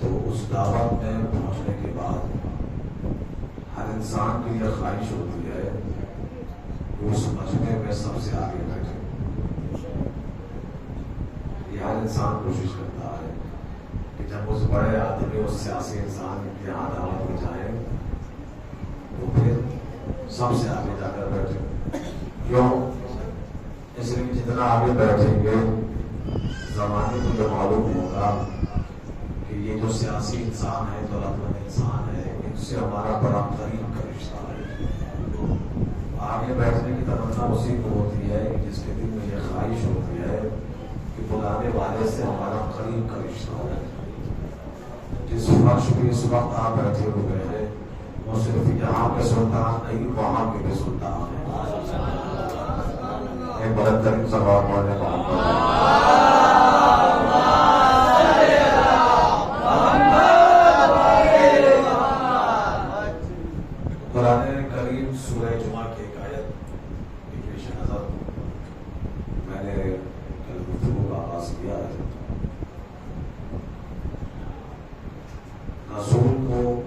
تو اس دعوت میں پہنچنے کے بعد ہر انسان کی یہ خواہش ہوتی ہے کہ اس مجمع میں سب سے آگے بیٹھے. یہ ہر انسان کوشش کرتا ہے کہ جب اس بڑے آدمی اور سیاسی انسان کے یہاں دعوت میں جائیں تو پھر سب سے آگے جا کر بیٹھے. کیوں؟ اس لیے کہ جتنا آگے بیٹھیں گے زمانے کو یہ معلوم ہوگا کہ یہ جو سیاسی انسان ہے، دولت مند انسان ہے، ان سے ہمارا بڑا قریب کا رشتہ ہے. آگے بیٹھنے کی تمنا اسی کو ہوتی ہے کہ جس کے دل میں یہ خواہش ہوتی ہے کہ بلانے والے سے ہمارا قریب کا رشتہ ہو. جس فرش پہ اس وقت آپ بیٹھے ہوئے ہیں وہ صرف یہاں کے سلطان نہیں، وہاں کے بھی سلطان ہیں. ایک بلند ترین سوال پڑھنے قرآن کریم سورہ جمعہ کی ایک آیت کی پیش نظر میں نے کل گفتگو کا آغاز کیا ہے. رسول کو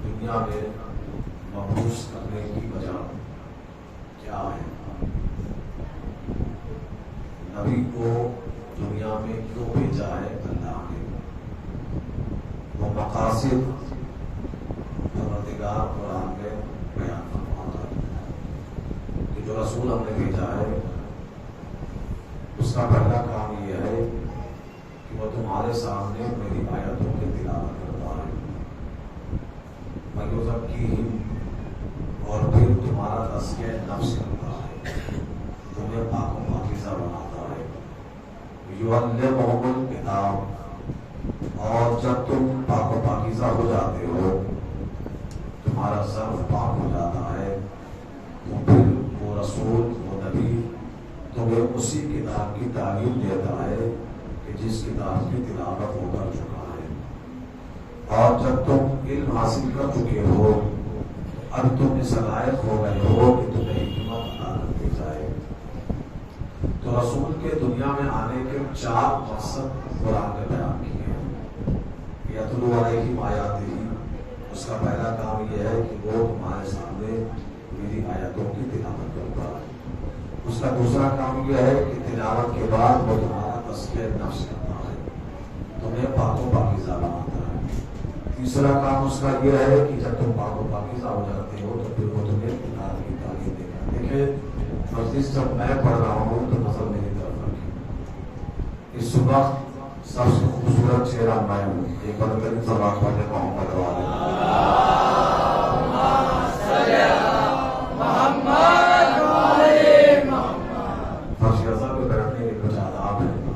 دنیا میں مبعوث کرنے کی وجہ کیا ہے؟ نبی کو دنیا میں کیوں بھیجا ہے اللہ نے؟ وہ مقاصد پروردگار قرآن میں بیان فرماتا ہے کہ جو رسول ہم نے بھیجا ہے اس کا پہلا کام یہ ہے کہ وہ تمہارے سامنے میری آیتوں کی تلاوت کرتا ہے، مغرب کی، اور پھر تمہارا تزکیہ نفس کرتا ہے، تمہیں پاک و پاکیزہ بناتا ہے. یعلمہم الکتاب، اور جب تم پاک و پاکیزہ ہو جاتے ہو، تمہارا ظرف پاک ہو جاتا ہے، تو پھر وہ رسول، وہ نبی تمہیں اسی کتاب کی تعلیم دیتا ہے کہ جس کتاب کی تلاوت ہو کر چکا ہے. اور جب تم علم حاصل کر چکے ہو، اب تم اس لائق ہو گئے ہو کہ تمہیں حکمت عطا کر دی جائے. تو رسول کے دنیا میں آنے کے 4 مقصد قرآن نے بیان کیے ہیں. یتلو علیہم آیاتہ، اس کا پہلا کام یہ ہے کہ وہ تمہارے سامنے میری آیتوں کی تلاوت کرتا ہے. اس کا دوسرا کام یہ ہے کہ تلاوت کے بعد وہ تمہارا تزکیہ نفس کرتا ہے، تمہیں پاک و پاکیزہ بناتا ہے. تیسرا کام اس کا یہ ہے کہ جب تم پاک و پاکیزہ ہو جاتے ہو تو پھر وہ تمہیں کتاب کی تعلیم دے گا. دیکھیں مجلس جب میں پڑھ رہا ہوں تو نظر میری طرف رکھیں. اس وقت سب سے خوبصورت چہرہ میں ہوں. ایک بلند سوال پڑھنے کو ہم کروا دیں. فرش اعظم پہ بیٹھنے کے کچھ آداب ہیں،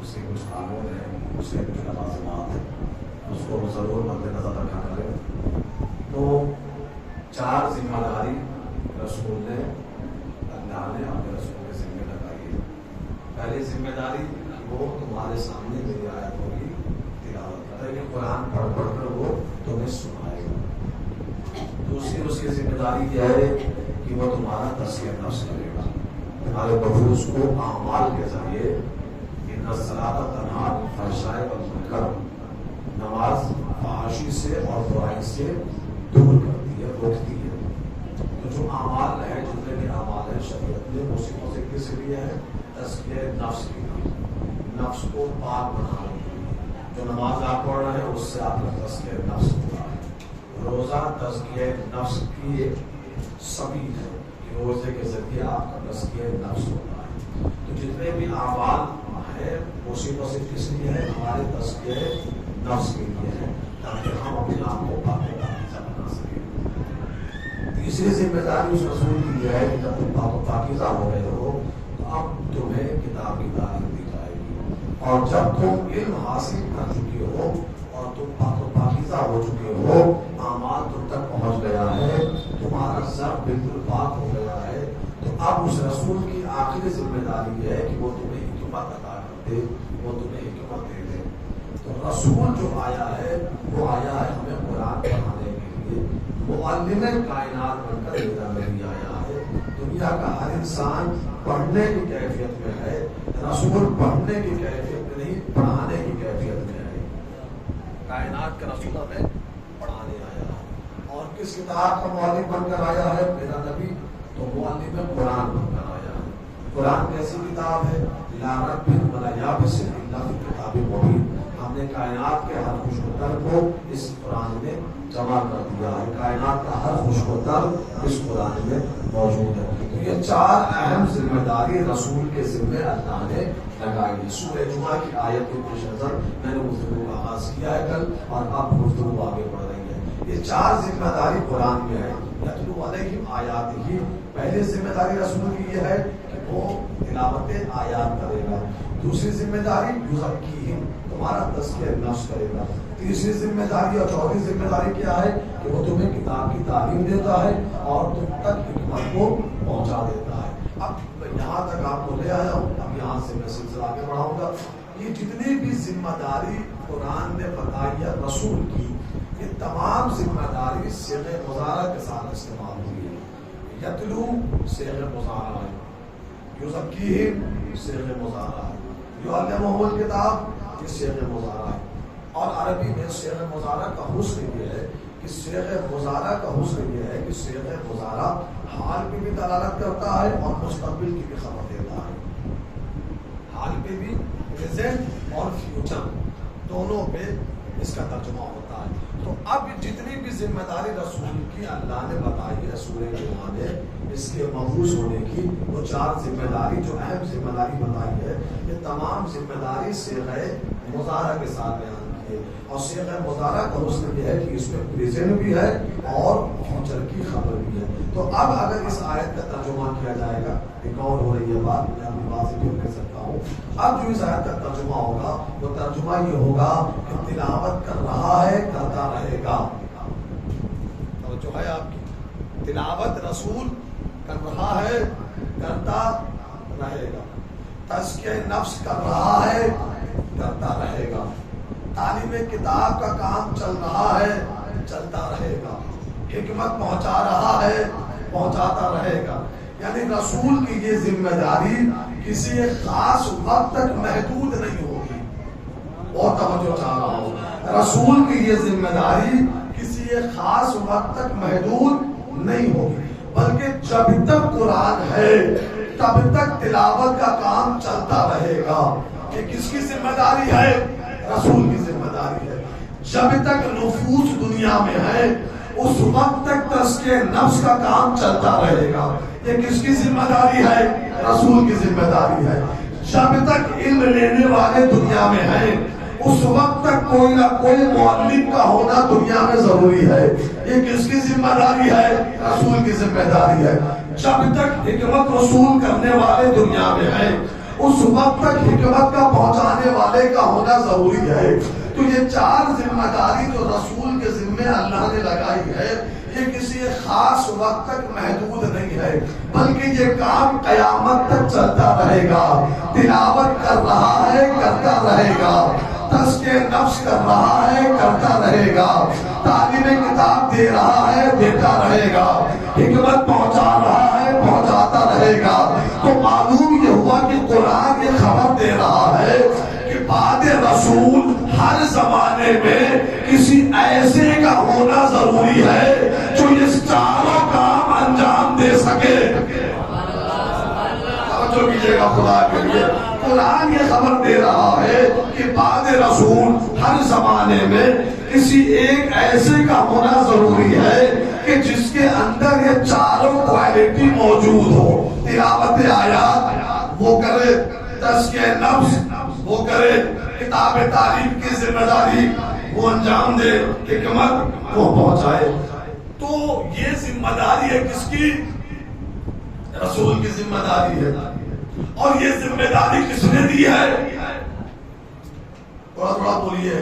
اس کے کچھ قانون ہیں، اس کے کچھ لوازمات ہیں، اس کو ضرور مد نظر رکھا کریں. تو 4 ذمہ داری رسول نے، اللہ نے اپنے رسول کے ذمہ لگائی ہے. پہلی ذمہ داری وہ تمہارے سامنے میری آیتوں کی تلاوت کرتا ہے کہ قرآن پڑھ پڑھ کر وہ تمہیں سنائے گا. دوسری اس کی ذمہ داری کیا ہے کہ وہ تمہارا تزکیہ نفس کرے گا، تمہارے نفوس کو اعمال کے ذریعے. ان الصلاۃ تنہی عن الفحشاء والمنکر، نماز فحاشی سے اور برائی سے دور کرتی ہے، روکتی ہے. تو جو اعمال ہے، جتنے بھی اعمال ہیں شریعت نے وہ صرف کس لیے ہے؟ تزکیہ نفس کے لیے، نفس کو پاک بنانے کے لیے. جو نماز آپ پڑھ رہے ہیں اس سے آپ کا تزکیہ نفس ہوتا ہے. روزہ تزکیہ نفس کی ایک سبیل ہے کہ روزے کے ذریعے آپ کا تزکیہ نفس ہوتا ہے. تو جتنے بھی اعمال ہیں وہ صرف کس لیے ہے؟ ہمارے تزکیہ نفس کے لیے ہے، تاکہ ہم اپنے آپ کو پاک و پاکیزہ بنا سکیں. تیسری ذمہ داری اس رسول کی یہ ہے کہ جب تم پاک و پاکیزہ ہو رہے ہو تو اب تمہیں کتاب کی تعلیم دی جائے گی. اور جب تم علم حاصل کر چکے ہو اور تم پاک و پاکیزہ ہو چکے ہو، اعمال تم تک پہنچ گیا ہے، تمہارا ظرف بالکل پاک ہو گیا ہے، تو اب اس رسول کی آخری ذمہ داری ہے کہ وہ تمہیں حکمت عطا کر دے، وہ تمہیں حکمت دے دے. تو رسول جو آیا ہے وہ آیا ہے ہمیں قرآن پڑھانے کے لیے، معلم کائنات بن کر میری آیا ہے. دنیا کا ہر انسان پڑھنے کی کیفیت میں ہے، رسول پڑھنے کی کیفیت میں نہیں، پڑھانے کی کیفیت میں ہے. کائنات کا رسول ہمیں پڑھانے آیا ہے. اور کس کتاب کا مؤلف بن کر آیا ہے؟ میرا نبی تو مؤلف قرآن بن کر آیا ہے. قرآن کیسی کتاب ہے؟ لا رب ولا یابس الا فی کتاب مبین. ہم نے کائنات کے ہر خوش و تر کو اس قرآن میں جمع کر دیا ہے. کائنات کا ہر خوش و تر اس قرآن میں موجود ہے. تو یہ 4 اہم ذمہ داری رسول کے ذمہ اللہ نے لگائی ہے. سورہ جمعہ کی آیت کے پیش نظر میں نے گفتگو کا آغاز کیا ہے کل، اور اب گفتگو آگے بڑھ رہی ہے. یہ 4 ذمہ داری قرآن میں ہے. یتلو علیہم آیات ہی، پہلی ذمہ داری رسول کی یہ ہے کہ وہ تلاوت آیات کرے گا. دوسری ذمہ داری یزکیہم، تمہارا تزکیہ نفس کرے گا. تیسری ذمہ داری اور چوتھی ذمہ داری کیا ہے کہ وہ تمہیں کتاب کی تعلیم دیتا ہے اور تم تک حکمت کو پہنچا دیتا ہے. اب یہاں تک آپ کو لے آیا ہوں، اب یہاں سے میں سلسلہ آگے بڑھاؤں گا. یہ جتنی بھی ذمہ داری قرآن نے بتائی ہے رسول کی، یہ تمام ذمہ داری صیغہ مضارع کے ساتھ استعمال ہوئی ہے. یتلو صیغہ مضارع ہے، یزکیہم صیغہ مضارع ہے، یعلمہم الکتاب یہ صیغہ مضارع ہے. اور عربی میں صیغہ مضارع کا حسن یہ ہے کہ صیغہ مضارع کا حسن یہ ہے کہ صیغہ مضارع حال پہ بھی دلالت کرتا ہے اور مستقبل کی بھی خبر دیتا ہے. حال پہ بھی، پریزنٹ اور فیوچر دونوں پہ اس کا ترجمہ ہوتا ہے. تو اب جتنی بھی ذمہ داری رسول کی اللہ نے بتائی ہے سورہ جمعہ میں، اس کے مبعوث ہونے کی وہ 4 ذمہ داری جو اہم ذمہ داری بتائی ہے، یہ تمام ذمہ داری صیغہ مضارع کے ساتھ بیان کی ہے. اور صیغہ مضارع کا حسن یہ ہے کہ اس میں پریزنٹ بھی ہے اور فیوچر کی خبر بھی ہے. تو اب اگر اس آیت کا ترجمہ کیا جائے گا، ایک اور ہو رہی ہے بات، میں اپنی بات سے کیوں کہہ سکتا ہوں، اب جو اس آیت کا ترجمہ ہوگا وہ ترجمہ یہ ہوگا کہ تلاوت کر رہا ہے، کرتا رہے گا. جو ہے آپ کی تلاوت رسول کر رہا ہے، کرتا رہے گا. تزکیہ نفس کر رہا ہے، کرتا رہے گا. تعلیم کتاب کا کام چل رہا ہے، چلتا رہے گا. حکمت پہنچا رہا ہے، پہنچاتا رہے گا. یعنی رسول کی یہ ذمہ داری کسی ایک خاص وقت تک محدود نہیں ہوگی. اور توجہ چاہ رہا ہوں، رسول کی یہ ذمہ داری کسی ایک خاص وقت تک محدود نہیں ہوگی، بلکہ جب تک قرآن ہے تب تک تلاوت کا کام چلتا رہے گا. یہ کس کی ذمہ داری ہے؟ رسول کی ذمہ داری ہے. جب تک نفوس دنیا میں ہے اس وقت تک تزکیہ نفس کا کام چلتا رہے گا. یہ کس کی ذمہ داری ہے؟ رسول کی ذمہ داری ہے. جب تک علم لینے والے دنیا میں ہیں اس وقت تک کوئی نہ کوئی معلم کا ہونا دنیا میں ضروری ہے. یہ کس کی ذمہ داری ہے؟ رسول کی ذمہ داری ہے. جب تک حکمت رسول کرنے والے دنیا میں ہیں اس وقت تک حکمت کا پہنچانے والے کا ہونا ضروری ہے. تو یہ 4 ذمہ داری جو رسول کے ذمہ اللہ نے لگائی ہے، یہ کسی خاص وقت تک محدود نہیں ہے، بلکہ یہ کام قیامت تک چلتا رہے گا. تلاوت کر رہا ہے، کرتا رہے گا. تزکیہ نفس کر رہا ہے، کرتا رہے گا. تعلیم کتاب دے رہا ہے، دیتا رہے گا. حکمت پہنچا رہا ہے، پہنچاتا رہے گا. تو معلوم یہ ہوا کہ قرآن یہ خبر دے رہا ہے کہ بعد رسول ہر زمانے میں کسی ایسے کا ہونا ضروری ہے جو یہ 4 کام انجام دے سکے. توجہ کیجیے گا خدا کے لیے. قرآن یہ خبر دے رہا ہے کہ بعد رسول ہر زمانے میں کسی ایک ایسے کا ہونا ضروری ہے کہ جس کے اندر یہ 4 کوالٹی موجود ہو. تلاوت آیات وہ کرے، تزکیہ نفس وہ کرے، کتاب تعلیم کی ذمہ داری وہ انجام دے، حکمت وہ پہنچائے. تو یہ ذمہ داری ہے کس کی؟ رسول کی ذمہ داری ہے. اور یہ ذمہ داری کس نے دی ہے؟ تھوڑا بولیے.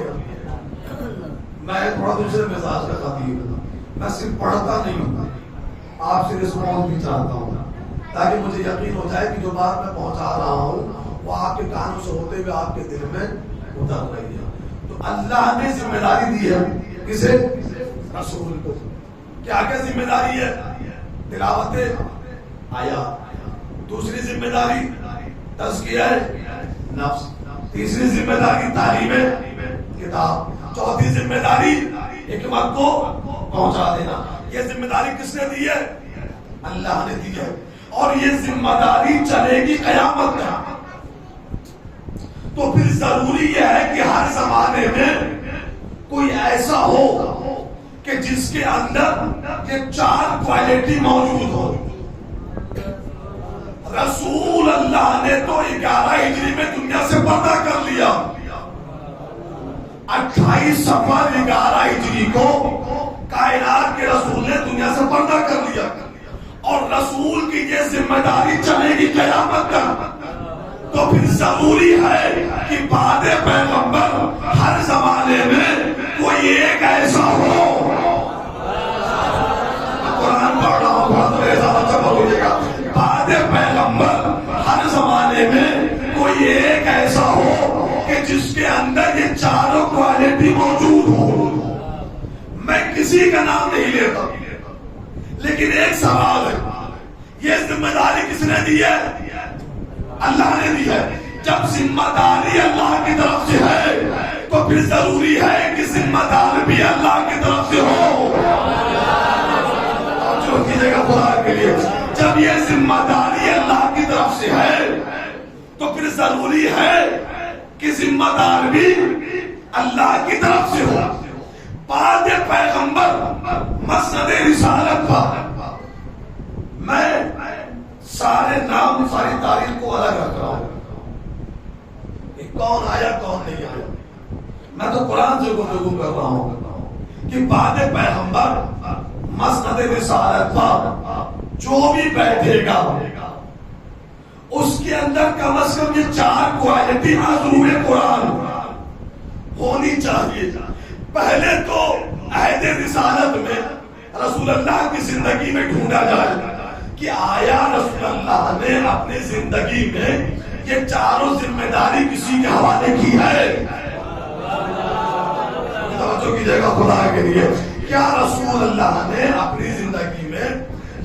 میں تھوڑا دوسرے مزاج کا خطیب ہوں. میں صرف پڑھتا نہیں ہوں، آپ سے رسپانس بھی چاہتا ہوں تاکہ مجھے یقین ہو جائے کہ جو بات میں پہنچا رہا ہوں وہ آپ کے کانوں سے ہوتے ہوئے آپ کے دل میں اتر رہی ہے. تو اللہ نے ذمہ داری دی ہے کسے؟ رسول کو. کیا کیا ذمہ داری ہے؟ تلاوت آیات. دوسری ذمہ داری تزکیہ نفس. تیسری ذمہ داری تعلیم کتاب. چوتھی ذمہ ذمہ داری حکمت کو پہنچا دینا، یہ ذمہ داری کس نے دی ہے؟ اللہ نے دی ہے، اور یہ ذمہ داری چلے گی قیامت تک۔ تو پھر ضروری یہ ہے کہ ہر زمانے میں کوئی ایسا ہو کہ جس کے اندر یہ چار کوالٹی موجود ہو۔ رسول اللہ نے تو 11 ہجری میں دنیا سے پردہ کر لیا، 28 صفر 11 ہجری کو کائنات کے رسول نے دنیا سے پردہ کر لیا، اور رسول کی یہ ذمہ داری چلے گی قیامت تک۔ تو پھر ضروری ہے کہ بعد پیغمبر ہر زمانے میں کوئی ایک ایسا ہو، قرآن پڑھ رہا ہوں تو میرے ساتھ اچھا بولئے گا، بعد پیغمبر ہر زمانے میں کوئی ایک ایسا ہو کہ جس کے اندر یہ چاروں کوالٹی موجود ہو۔ میں کسی کا نام نہیں لیتا، لیکن ایک سوال ہے، یہ ذمہ داری کس نے دی ہے؟ اللہ نے دی ہے۔ جب ذمہ داری اللہ کی طرف سے ہے تو پھر ضروری ہے کہ ذمہ دار بھی اللہ کی طرف سے ہو۔ جو کیجیے گا خدا کے لیے، جب یہ ذمہ داری اللہ کی طرف سے ہے تو پھر ضروری ہے کہ ذمہ دار بھی اللہ کی طرف سے ہو۔ بعد پیغمبر مسند رسالت پر میں سارے نام ساری تاریخ کو الگ رکھ رہا ہوں کہ کون آیا کون نہیں آیا۔ میں تو قرآن سے گفتگو کر رہا ہوں کہ بعد پیغمبر مسند رسالت پر جو بھی بیٹھے گا اس کے اندر کم از کم یہ چار کوالٹی حضور قرآن ہونی چاہیے۔ پہلے تو عہد رسالت میں رسول اللہ کی زندگی میں ڈھونڈا جائے کہ آیا رسول اللہ نے اپنی زندگی میں یہ چاروں ذمہ داری کسی کے حوالے کی ہے؟ توجہ کیجیے گا خدا کے لیے، کیا رسول اللہ نے اپنی زندگی میں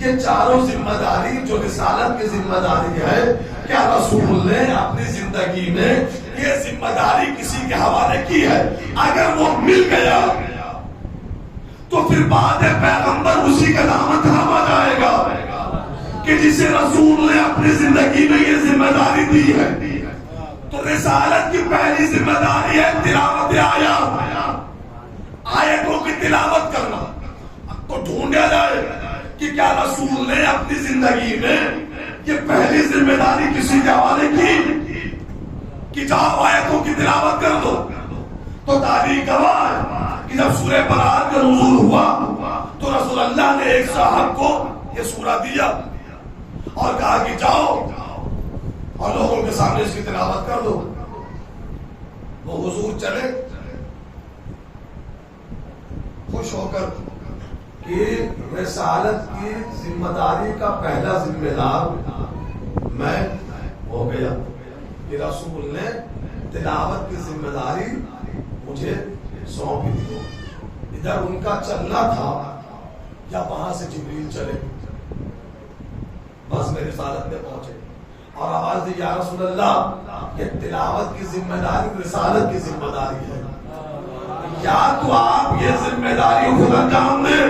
یہ چاروں ذمہ داری جو رسالت کی ذمہ داری ہے، کیا رسول نے اپنی زندگی میں یہ ذمہ داری کسی کے حوالے کی ہے؟ اگر وہ مل گیا تو پھر بعد پیغمبر اسی کا نام تھاما جائے گا کہ جسے رسول نے اپنی زندگی میں یہ ذمہ داری دی ہے۔ تو رسالت کی پہلی ذمہ داری ہے تلاوت آیتوں کی تلاوت کرنا۔ تو ڈھونڈا جائے کہ کیا رسول نے اپنی زندگی میں یہ پہلی ذمہ داری کسی کے حوالے کی کہ جاؤ آیتوں کی تلاوت کر دو۔ تو تاریخ گواہ ہے کہ جب سورہ برات کا نزول ہوا تو رسول اللہ نے ایک صاحب کو یہ سورہ دیا اور کہا کہ جاؤ اور لوگوں کے سامنے اس کی تلاوت کر دو۔ وہ حضور چلے خوش ہو کر کہ رسالت کی ذمہ داری کا پہلا ذمہ دار میں ہو گیا کہ رسول نے تلاوت کی ذمہ داری مجھے سونپ دی۔ ادھر ان کا چلنا تھا یا وہاں سے جبریل چلے، بس میرے رسالت میں پہنچے اور آواز دی یا رسول اللہ یہ تلاوت کی ذمہ داری رسالت کی ذمہ داری ہے، یا تو آپ یہ ذمہ داری خود انجام دیں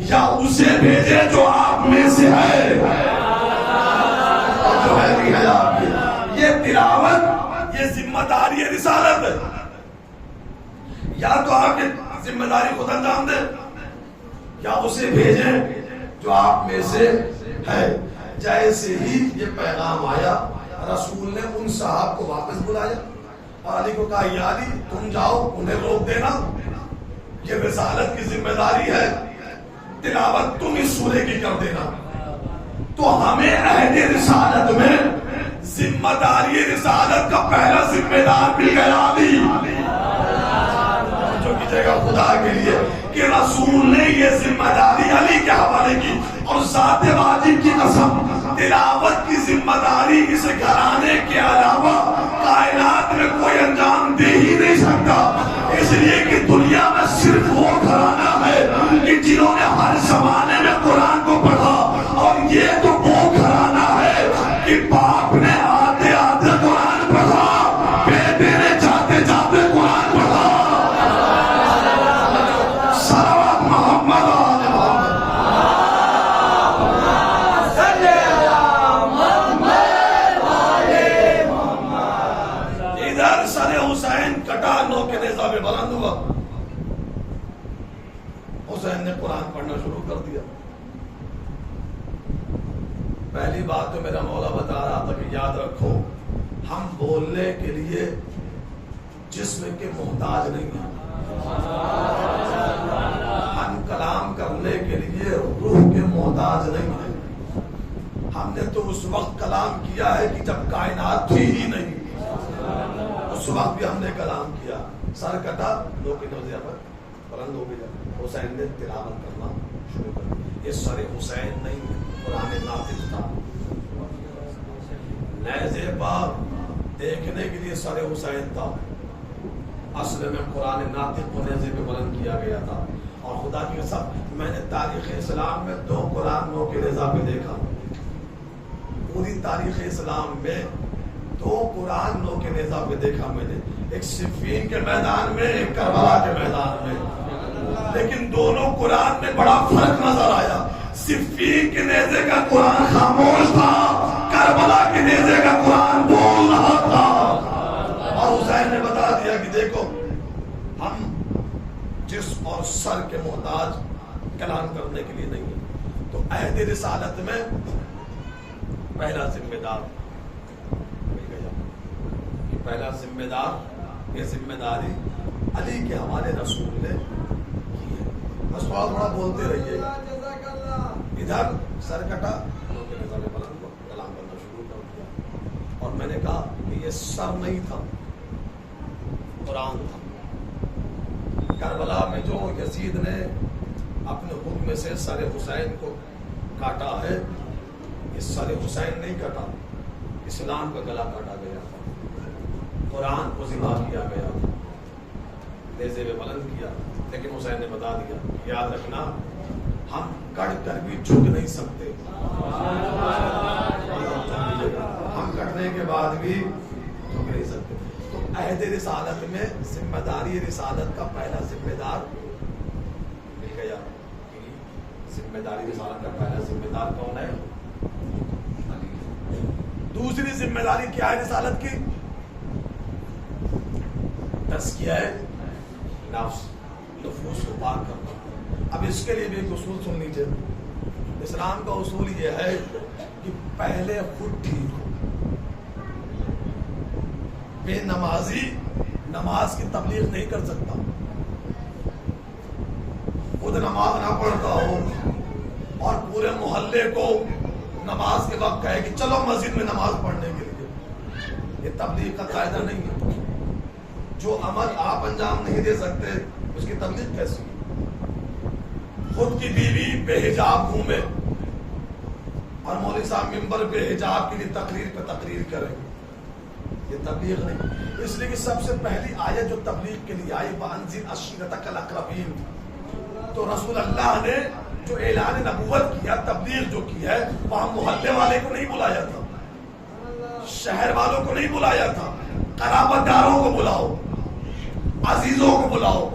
یا اسے بھیجے جو آپ میں سے ہے اور جو ہے بھی ہے آپ کی۔ یہ تلاوت یہ ذمہ داری رسالت ہے، یا تو آپ یہ ذمہ داری خود انجام دیں یا اسے بھیجیں جو آپ میں سے ہے۔ جیسے ہی یہ پیغام آیا رسول نے ان صاحب کو واپس بلایا اور علی کو کہا یا علی تم جاؤ انہیں روک دینا، یہ رسالت کی ذمہ داری ہے، تلاوت تم اس سورے کی کر دینا۔ تو ہمیں عہد رسالت میں ذمہ داری رسالت کا پہلا ذمہ دار مل گیا علی۔ جو کیجیے گا خدا کے لیے کہ رسول نے یہ ذمہ داری علی کے حوالے کی، اور ذات واجب کی قسم تلاوت کی ذمہ داری اس گھرانے کے علاوہ کائنات میں کوئی انجام دے ہی نہیں سکتا، اس لیے کہ دنیا میں صرف وہ گھرانہ ہے کہ جنہوں نے ہر زمانے میں قرآن کو پڑھا، اور یہ تو وہ گھرانہ ہے کہ باپ نے آتے آتے قرآن پڑھا، بیٹے نے جاتے جاتے قرآن پڑھا۔ پہ بلند ہوا، حسین نے قرآن پڑھنا شروع کر دیا۔ پہلی بات تو میرا مولا بتا رہا تھا کہ یاد رکھو ہم بولنے کے لیے جسم کے محتاج نہیں ہیں، ہم کلام کرنے کے لیے روح کے محتاج نہیں ہیں۔ ہم نے تو اس وقت کلام کیا ہے کہ جب کائنات تھی ہی نہیں، اس وقت بھی ہم نے کلام کیا۔ سر کٹا، لوگ کی نوزیہ پر بلند ہو گیا، حسین نے تلاوت کرنا شروع کر دیا۔ یہ سر حسین نہیں، قرآن ناطق تھا۔ نیزے پر دیکھنے کے لیے سر حسین تھا، اصل میں قرآن ناطق کو نیزے پہ بلند کیا گیا تھا۔ اور خدا کی قسم میں نے تاریخ اسلام میں 2 قرآن نو کے نیزہ پہ دیکھا، پوری تاریخ اسلام میں 2 قرآن نو کے نیزہ پہ دیکھا میں نے، ایک صفین کے میدان میں، ایک کربلا کے میدان میں، لیکن دونوں قرآن میں بڑا فرق نظر آیا۔ صفین کے نیزے کا قرآن خاموش تھا، کربلا کے نیزے کا قرآن بول رہا تھا۔ اور حسین نے بتا دیا کہ دیکھو ہم جسم اور سر کے محتاج کلام کرنے کے لیے نہیں ہیں۔ تو عہد رسالت میں پہلا ذمہ دار مل گیا، کہ پہلا ذمہ دار، یہ ذمہ داری علی کے ہمارے رسول نے کی ہے۔ بس تھوڑا بولتے رہیے گا۔ ادھر سر کٹا، لوگ کے نظر بلند کو کلام کرنا شروع کر دیا۔ اور میں نے کہا کہ یہ سر نہیں تھا، قرآن تھا۔ کربلا میں جو یزید نے اپنے حکم سے سر حسین کو کاٹا ہے، یہ سر حسین نہیں کاٹا، اسلام کا گلا کاٹا گیا تھا، قرآن کو ذبح کیا گیا، نیزے پہ بلند کیا۔ لیکن حسین نے بتا دیا یاد رکھنا ہم کٹ کر بھی جھک نہیں سکتے، ہم کٹنے کے بعد بھی جھک نہیں سکتے۔ تو عہد رسالت میں ذمہ داری رسالت کا پہلا ذمہ دار مل گیا۔ ذمہ داری رسالت کا پہلا ذمہ دار کون ہے؟ دوسری ذمہ داری کیا ہے رسالت کی؟ تزکیہ نفس، نفوس کو پاک کرنا۔ اب اس کے لیے بھی ایک اصول سن لیجیے۔ اسلام کا اصول یہ ہے کہ پہلے خود ٹھیک ہو۔ بے نمازی نماز کی تبلیغ نہیں کر سکتا، خود نماز نہ پڑھتا ہو اور پورے محلے کو نماز کے وقت کہے کہ چلو مسجد میں نماز پڑھنے کے لیے، یہ تبلیغ کا قاعدہ نہیں ہے۔ جو عمل آپ انجام نہیں دے سکتے اس کی تبلیغ کیسی؟ خود کی بیوی بے حجاب گھومے اور مولوی صاحب ممبر بے حجاب کے لیے تقریر پہ تقریر کریں، یہ تبلیغ نہیں۔ اس لیے کہ سب سے پہلی آیت جو تبلیغ کے لیے آئی وَأَنذِرْ عَشِيرَتَكَ الْأَقْرَبِينَ، تو رسول اللہ نے جو اعلان نبوت کیا، تبلیغ جو کی ہے، وہاں محلے والے کو نہیں بلایا تھا، شہر والوں کو نہیں بلایا تھا، قرابت داروں کو بلاؤ، عزیزوں کو بلاؤ،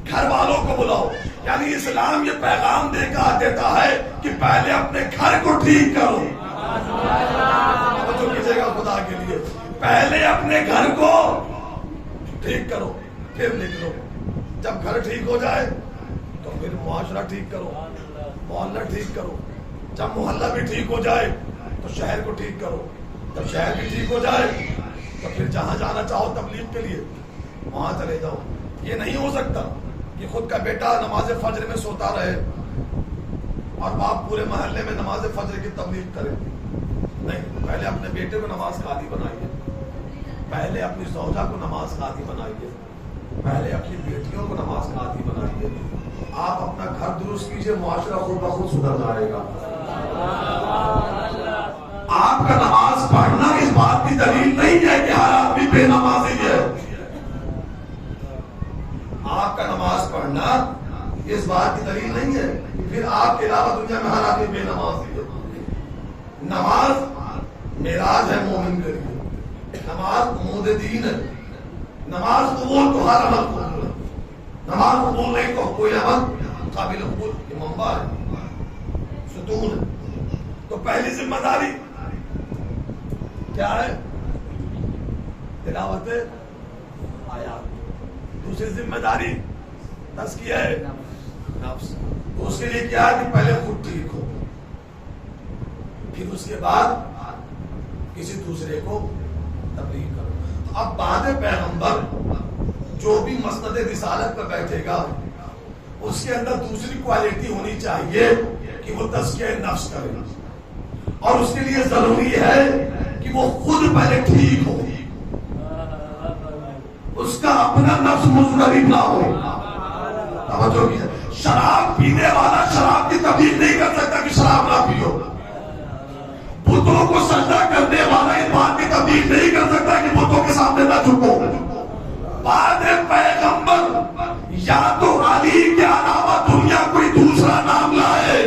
گھر والوں کو بلاؤ۔ یعنی اسلام یہ پیغام دے کر دیتا ہے کہ پہلے اپنے گھر کو ٹھیک کرو، جو کیجیے گا خدا کے لیے، پہلے اپنے گھر کو ٹھیک کرو پھر نکلو۔ جب گھر ٹھیک ہو جائے تو پھر معاشرہ ٹھیک کرو، محلہ ٹھیک کرو، جب محلہ بھی ٹھیک ہو جائے تو شہر کو ٹھیک کرو، جب شہر بھی ٹھیک ہو جائے تو پھر جہاں جانا چاہو تبلیغ کے لیے وہاں چلے جاؤ۔ یہ نہیں ہو سکتا کہ خود کا بیٹا نماز فجر میں سوتا رہے اور باپ پورے محلے میں نماز فجر کی تبلیغ کرے۔ نہیں، پہلے اپنے بیٹے کو نماز کا عادی بنائیے، پہلے اپنی زوجہ کو نماز کا عادی بنائیے، پہلے اپنی بیٹیوں کو نماز کا عادی بنائیے۔ آپ اپنا گھر درست کیجئے، معاشرہ خود بخود سدھر جائے گا۔ آپ کا نماز پڑھنا اس بات کی دلیل نہیں ہے کہ ہر آدمی بے نمازی ہے۔ آپ کا نماز پڑھنا اس بات کی دلیل نہیں ہے کہ پھر آپ کے علاوہ دنیا میں ہر آدمی بے نمازی ہے۔ نماز معراج ہے مومن کے لیے، نماز عمود دین ہے۔ نماز قبول تو ہر عمل قبول ہے، نماز قبول نہیں تو کوئی عمل قابل قبول یہ منبع ہے، ستون ہے۔ تو پہلی ذمہ داری کیا ہے؟ تلاوت آیات۔ دوسری ذمہ داری تزکیہ نفس. تو اس کے لیے کیا ہے کہ پہلے خود ٹھیک ہو، پھر اس کے بعد کسی دوسرے کو تبلیغ کرو. اب بعد پیغمبر جو بھی مسند رسالت پہ بیٹھے گا اس کے اندر دوسری کوالٹی ہونی چاہیے کہ وہ تزکیہ نفس کرے، اور اس کے لیے ضروری ہے کہ وہ خود پہلے ٹھیک ہو، اس کا اپنا نفس مضطرب نہ ہو. توجہ کیجیے، شراب پینے والا شراب کی تبلیغ نہیں کر سکتا کہ شراب نہ پیو. بتوں کو سجدہ کرنے والا اس بات کی تبلیغ نہیں کر سکتا کہ بتوں کے سامنے نہ جھکو. بعد پیغمبر یا تو علی کے علاوہ دنیا کوئی دوسرا نام لائے،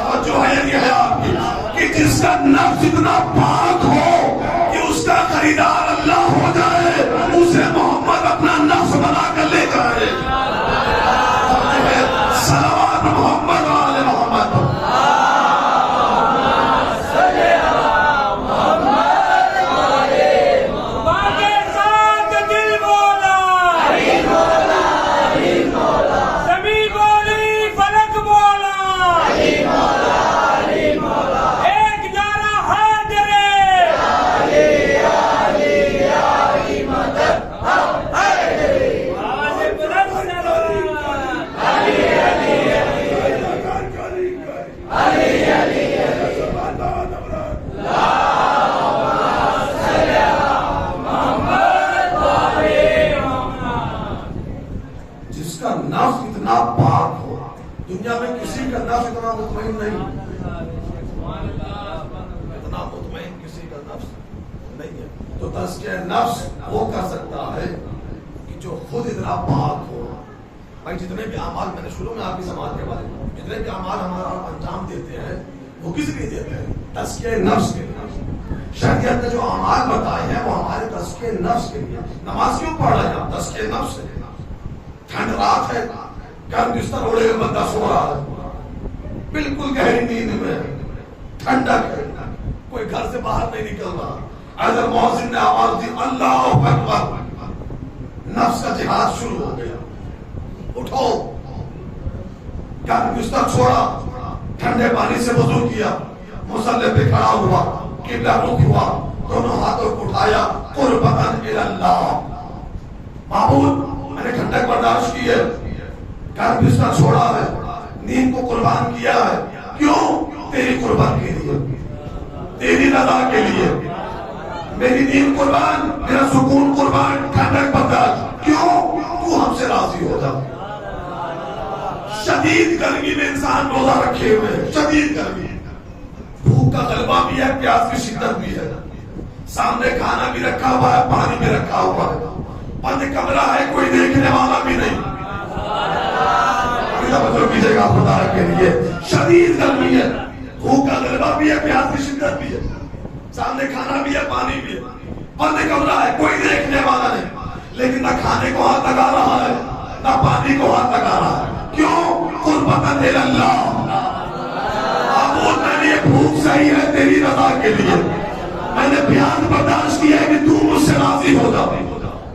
اور جو ہے یہ ہے آپ کی کہ جس کا نفس اتنا پاک ہو کہ اس کا خریدار اللہ ہو جائے، اسے محمد اپنا نفس بنا کر لے جائے. صلوات محمد وآل محمد. دنیا میں کسی کا نفس اتنا مطمئن نہیں، اتنا مطمئن کسی کا نفس نہیں ہے. تو تزکیہ نفس وہ کر سکتا ہے کہ جو خود اتنا پاک ہو. بھائی جتنے بھی اعمال میں نے شروع میں آپ کی سماعت کے بارے میں جتنے بھی اعمال ہمارا انجام دیتے ہیں وہ کس لیے دیتے ہیں؟ تزکیہ نفس کے لیے. شریعت نے جو اعمال بتائے ہیں وہ ہمارے تزکیہ نفس کے لیے. نماز کیوں پڑھ رہے ہیں آپ؟ تزکیہ نفس سے. ٹھنڈ رات ہے، گھر بستر اوڑھے ہوئے بندہ سو رہا ہے، بالکل گہری نیند میں، ٹھنڈک ہے، کوئی گھر سے باہر نہیں نکل رہا. اگر مؤذن نے آواز دی اللہ اکبر، نفس کا جہاد شروع ہو گیا. اٹھو، گھر بستر چھوڑا، ٹھنڈے پانی سے وضو کیا، مصلی پہ کھڑا ہوا، قبلہ رخ ہوا، دونوں ہاتھوں کو اٹھایا، قربتاً اللہ. معبود میں نے ٹھنڈک برداشت کی ہے، گھر بستر چھوڑا ہے، نیند کو قربان کیا ہے. کیوں؟ تیری قربان کے لیے، تیری رضا کے لیے. میری نیند قربان، میرا سکون قربان، ٹھنڈک برداشت. کیوں؟ تو ہم سے راضی ہو جا. شدید گرمی میں انسان روزہ رکھے ہوئے، شدید گرمی، بھوک کا غلبہ بھی ہے، پیاس کی شدت بھی ہے، سامنے کھانا بھی رکھا ہوا ہے، پانی بھی رکھا ہوا ہے، بند کمرہ ہے، کوئی دیکھنے والا بھی نہیں. توجہ کیجیے گا خدا کے لیے. شدید گرمی ہے، بھوک کا غلبہ بھی ہے، پیاس کی شدت بھی ہے، سامنے کھانا بھی ہے، پانی بھی ہے، بند کمرہ ہے، کوئی دیکھنے والا نہیں. لیکن نہ کھانے کو ہاتھ لگا رہا ہے، نہ پانی کو ہاتھ لگا رہا ہے. کیوں؟ قربتاً اللہ. میں نے یہ بھوک صحیح ہے تیری رضا کے لیے، میں نے پیاس برداشت کیا ہے کہ تو مجھ سے راضی ہو جا.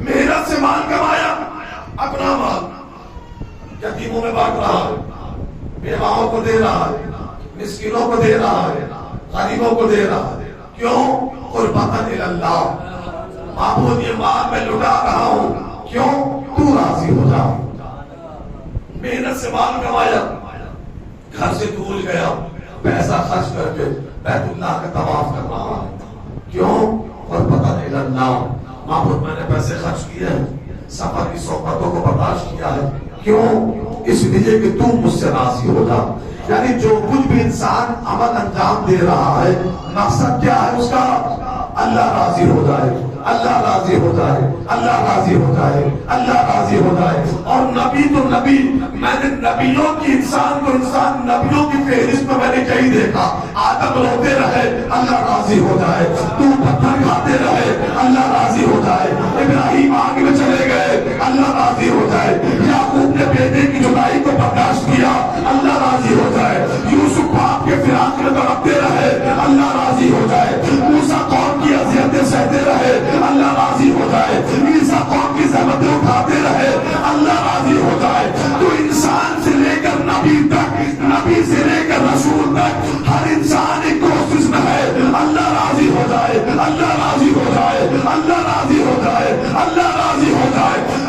محنت سے مال کمایا، اپنا مال یتیموں میں بانٹ رہا ہے، بیواؤں کو دے رہا ہے، مسکینوں کو دے رہا ہے، غریبوں کو دے رہا ہے. کیوں؟ قربتاً اللہ. معبود یہ مال میں لٹا رہا ہوں، کیوں؟ تو راضی ہو جا. محنت سے مال کمایا، گھر سے بھول گیا، پیسہ خرچ کر کے بیت اللہ کا طواف کر رہا ہے. کیوں؟ قربتاً اللہ. معبود میں نے پیسے خرچ کیے ہیں، سفر کی صحبتوں کو برداشت کیا ہے. کیوں؟ اس لیے کہ تم مجھ سے راضی ہو جا. یعنی جو کچھ بھی انسان عمل انجام دے رہا ہے، مقصد کیا ہے اس کا؟ اللہ راضی ہو جائے، اللہ راضی ہو جائے، اللہ راضی ہو جائے، اللہ راضی ہو جائے. اور نبی تو نبی، میں نے نبیوں کی انسان نبیوں کی فہرست میں نے کہیں دیکھا. آدم روتے رہے، اللہ راضی ہو جائے. تو پتھر کھاتے رہے، اللہ راضی ہو جائے. ابراہیم آگ میں چلے گئے، اللہ راضی ہو جائے. یعقوب نے بیٹے کی جدائی کو برداشت کیا، اللہ راضی ہو جائے. یوسف باپ کے فراق میں تڑپتے رہے، اللہ راضی ہو جائے. موسیٰ قوم کی اذیتیں سہتے رہے، اللہ راضی ہو جائے. عیسیٰ قوم کی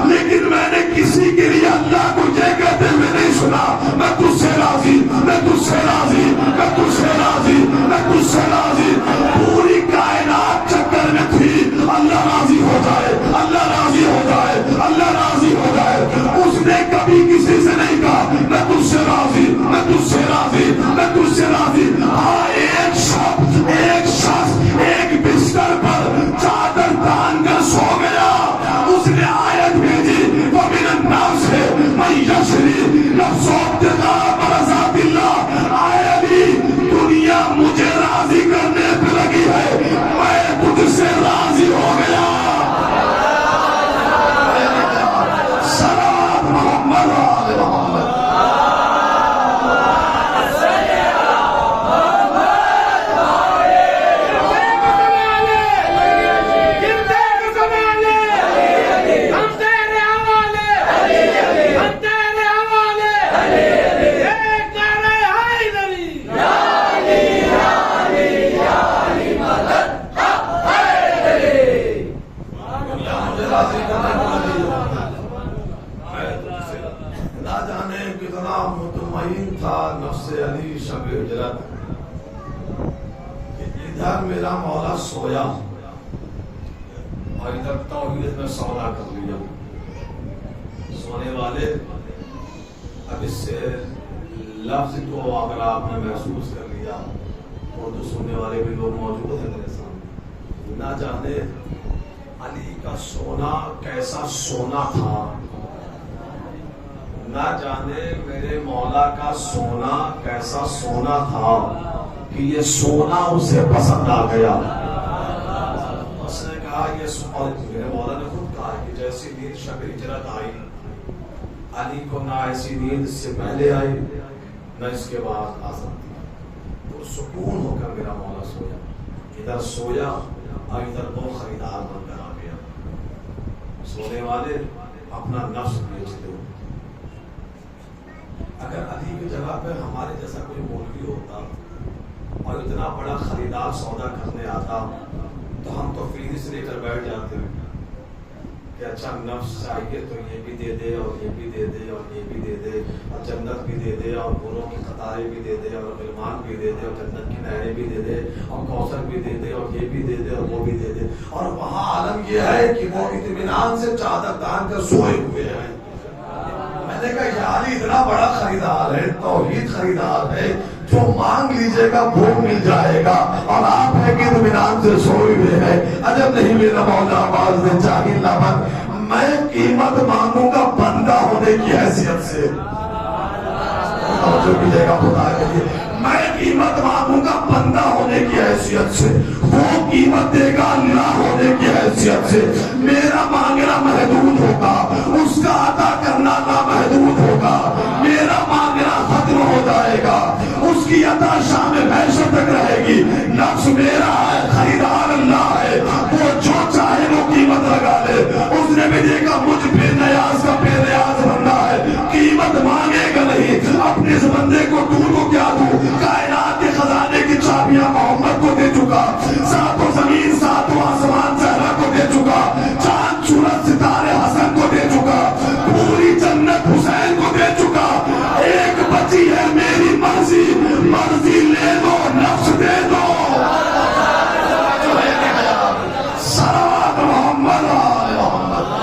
لیکن میں نے کسی کے لیے اللہ کو یہ کہتے ہوئے نہیں سنا میں تجھ سے راضی، میں تجھ سے راضی، میں تجھ سے راضی، میں تجھ سے راضی۔ پوری کائنات چکر میں تھی اللہ راضی ہو جائے، اللہ راضی ہو جائے، اللہ راضی ہو جائے۔ اس نے کبھی کسی سے نہیں کہا میں تجھ سے راضی، میں تجھ سے راضی، میں تجھ سے راضی۔ ہاں ایک شخص ایک بستر پر چادر تان کر سو گیا، اس نے آیت بھیجی وَمِنَ النَّاسِ مَن يَشْرِي نَفْسَهُ ابْتِغَاءَ مَرْضَاتِ اللَّهِ۔ آئے علی دنیا مجھے راضی کرنے پہ لگی ہے، میں تجھ سے راضی ہو گیا۔ صلوات محمد و آل محمد۔ نہ جانے کتنا مطمئن تھا نفس علی شب ہجرت کہ ادھر میرا مولا سویا اور ادھر توحید میں سودا کر لیا۔ سونے والے اب اس سے لفظ کو اگر آپ نے محسوس کر لیا، اردو سننے والے بھی لوگ موجود ہیں میرے سامنے، نہ جانے علی کا سونا کیسا سونا تھا، نہ جانے میرے مولا کا سونا کیسا سونا تھا کہ یہ سونا اسے پسند آ گیا۔ اس نے کہا یہ میرے مولا نے خود کہا کہ جیسی نیند شب ہجرت آئی علی کو نہ ایسی نیند اس سے پہلے آئی نہ اس کے بعد آ سکتی۔ تو سکون ہو کر میرا مولا سویا، ادھر سویا اور ادھر وہ خریدار بن کر آ گیا۔ سونے والے اپنا نفس بیچ دو۔ اگر علی کی جگہ پہ ہمارے جیسا کوئی مولوی ہوتا اور اتنا بڑا خریدار سودا کرنے آتا تو ہم تو فیس لے کر بیٹھ جاتے کہ اچھا نفس چاہیے تو یہ بھی دے دے اور یہ بھی دے دے اور یہ بھی دے دے اور جنت بھی دے دے اور گناہوں کی قطاریں بھی دے دے اور غلمان بھی دے دے اور جنت کی نہریں بھی دے دے اور کوثر بھی دے دے اور یہ بھی دے دے اور وہ بھی دے دے۔ اور وہاں عالم یہ ہے کہ وہ اطمینان سے چادر تان کر سوئے ہوئے ہیں۔ میں نے کہا یا علی اتنا بڑا خریدار ہے، توحید خریدار ہے، جو مانگ لیجئے گا وہ مل جائے گا، اور آپ ہے کہ اطمینان سے سوئے ہوئے ہیں۔ عجب نہیں میرا مولا آواز دے چاہیے لمن میں قیمت مانگوں گا بندہ ہونے کی حیثیت سے۔ خدا کے لیے میں قیمت مانگوں گا بندہ ہونے کی حیثیت سے، وہ قیمت دے گا اللہ ہونے کی حیثیت سے۔ میرا مانگنا محدود ہوگا، اس کا عطا کرنا نامحدود ہوگا۔ میرا مانگنا ختم ہو جائے گا، اس کی عطا شام محشر تک رہے گی۔ نفس میرا ہے، خریدار اللہ ہے، وہ جو چاہے وہ قیمت لگا لے۔ اس نے بھی دیکھا مجھ بے نیاز کا بے نیاز بندہ ہے، قیمت مانگے گا نہیں، اپنے اس بندے کو کو کیا دوں؟ کائنات کے خزانے کی چابیاں محمد کو دے چکا، ساتوں زمین ساتوں آسمان زہرا کو دے چکا، چاند سورج ستارے حسن کو دے چکا، پوری جنت حسین کو دے چکا۔ ایک بچی ہے میری مرضی، مرضی لے دو نفس دے دو۔ صلوات محمد آل محمد۔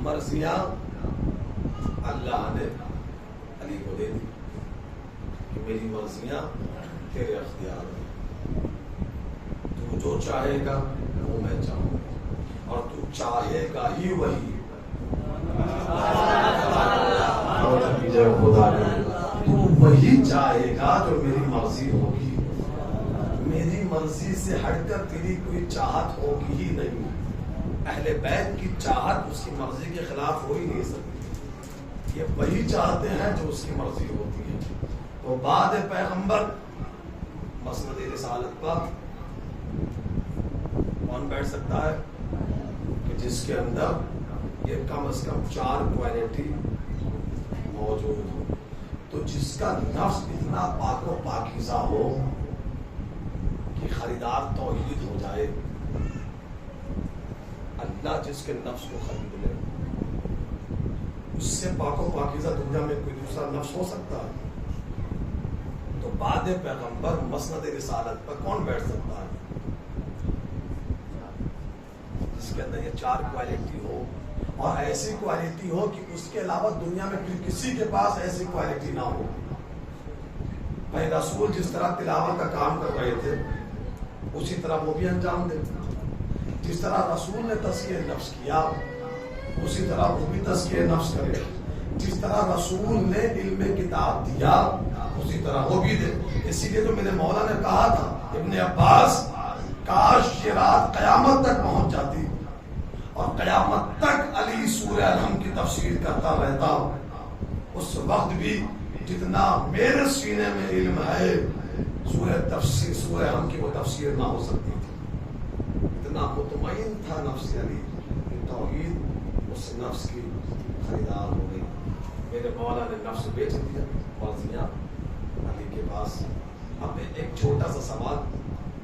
مرضیاں اللہ نے علی کو دے دی کہ میری مرضیاں تیرے اختیار میں، تو جو چاہے گا وہ میں چاہوں اور تو چاہے گا ہی وہی۔ خدا تو وہی چاہے گا جو میری مرضی ہوگی، میری مرضی سے ہٹ کر تیری کوئی چاہت ہوگی ہی نہیں۔ اہل بیت کی چاہت اس کی مرضی کے خلاف ہو ہی نہیں سکتی، یہ وہی چاہتے ہیں جو اس کی مرضی ہوتی ہے۔ تو بعد پیغمبر مسند رسالت پر کون بیٹھ سکتا ہے کہ جس کے اندر یہ کم از کم 4 کوالٹی موجود جس کا نفس اتنا پاک و پاکیزہ ہو کہ خریدار توحید ہو جائے، اللہ جس کے نفس کو خرید لے، اس سے پاک و پاکیزہ دنیا میں کوئی دوسرا نفس ہو سکتا ہے؟ تو بعد پیغمبر مسند رسالت پر کون بیٹھ سکتا ہے جس کے اندر یہ چار کوالٹی ہو، اور ایسی کوالٹی ہو کہ اس کے علاوہ دنیا میں پھر کسی کے پاس ایسی کوالٹی نہ ہو؟ بھائی رسول جس طرح تلاوت کا کام کر رہے تھے اسی طرح وہ بھی انجام دے، جس طرح رسول نے تزکیہ نفس کیا اسی طرح وہ بھی تزکیہ نفس کرے، جس طرح رسول نے علم کتاب دیا اسی طرح وہ بھی دے۔ اسی لیے تو میرے مولا نے کہا تھا ابن عباس، کاش یہ رات قیامت تک پہنچ جاتی اور قیامت تک علی سورہ الحمد کی تفسیر کرتا رہتا، اس وقت بھی جتنا میرے سینے میں علم ہے سورہ الحمد کی وہ تفسیر نہ ہو سکتی تھی۔ اتنا مطمئن تھا نفس علی کہ توحید اس نفس کی خریدار ہو گئی۔ میرے مولا نے نفس بیچ دیا مرضیاں علی کے پاس۔ اب ایک چھوٹا سا سوال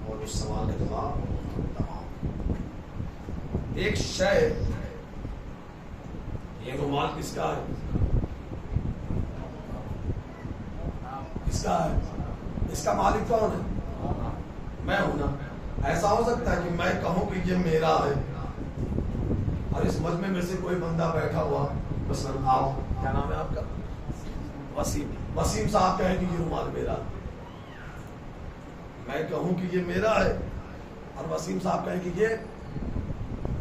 اور اس سوال کا جواب تمام۔ ایک شے، یہ رومال کس کا ہے؟ کس کا ہے؟ اس کا مالک کون ہے؟ میں ہوں نا۔ ایسا ہو سکتا ہے کہ میں کہوں کہ یہ میرا ہے اور اس مجمع میں سے کوئی بندہ بیٹھا ہوا، مثلاً آپ، کیا نام ہے آپ کا؟ وسیم صاحب کہیں کہ یہ رومال میرا، میں کہوں کہ یہ میرا ہے اور وسیم صاحب کہیں کہ یہ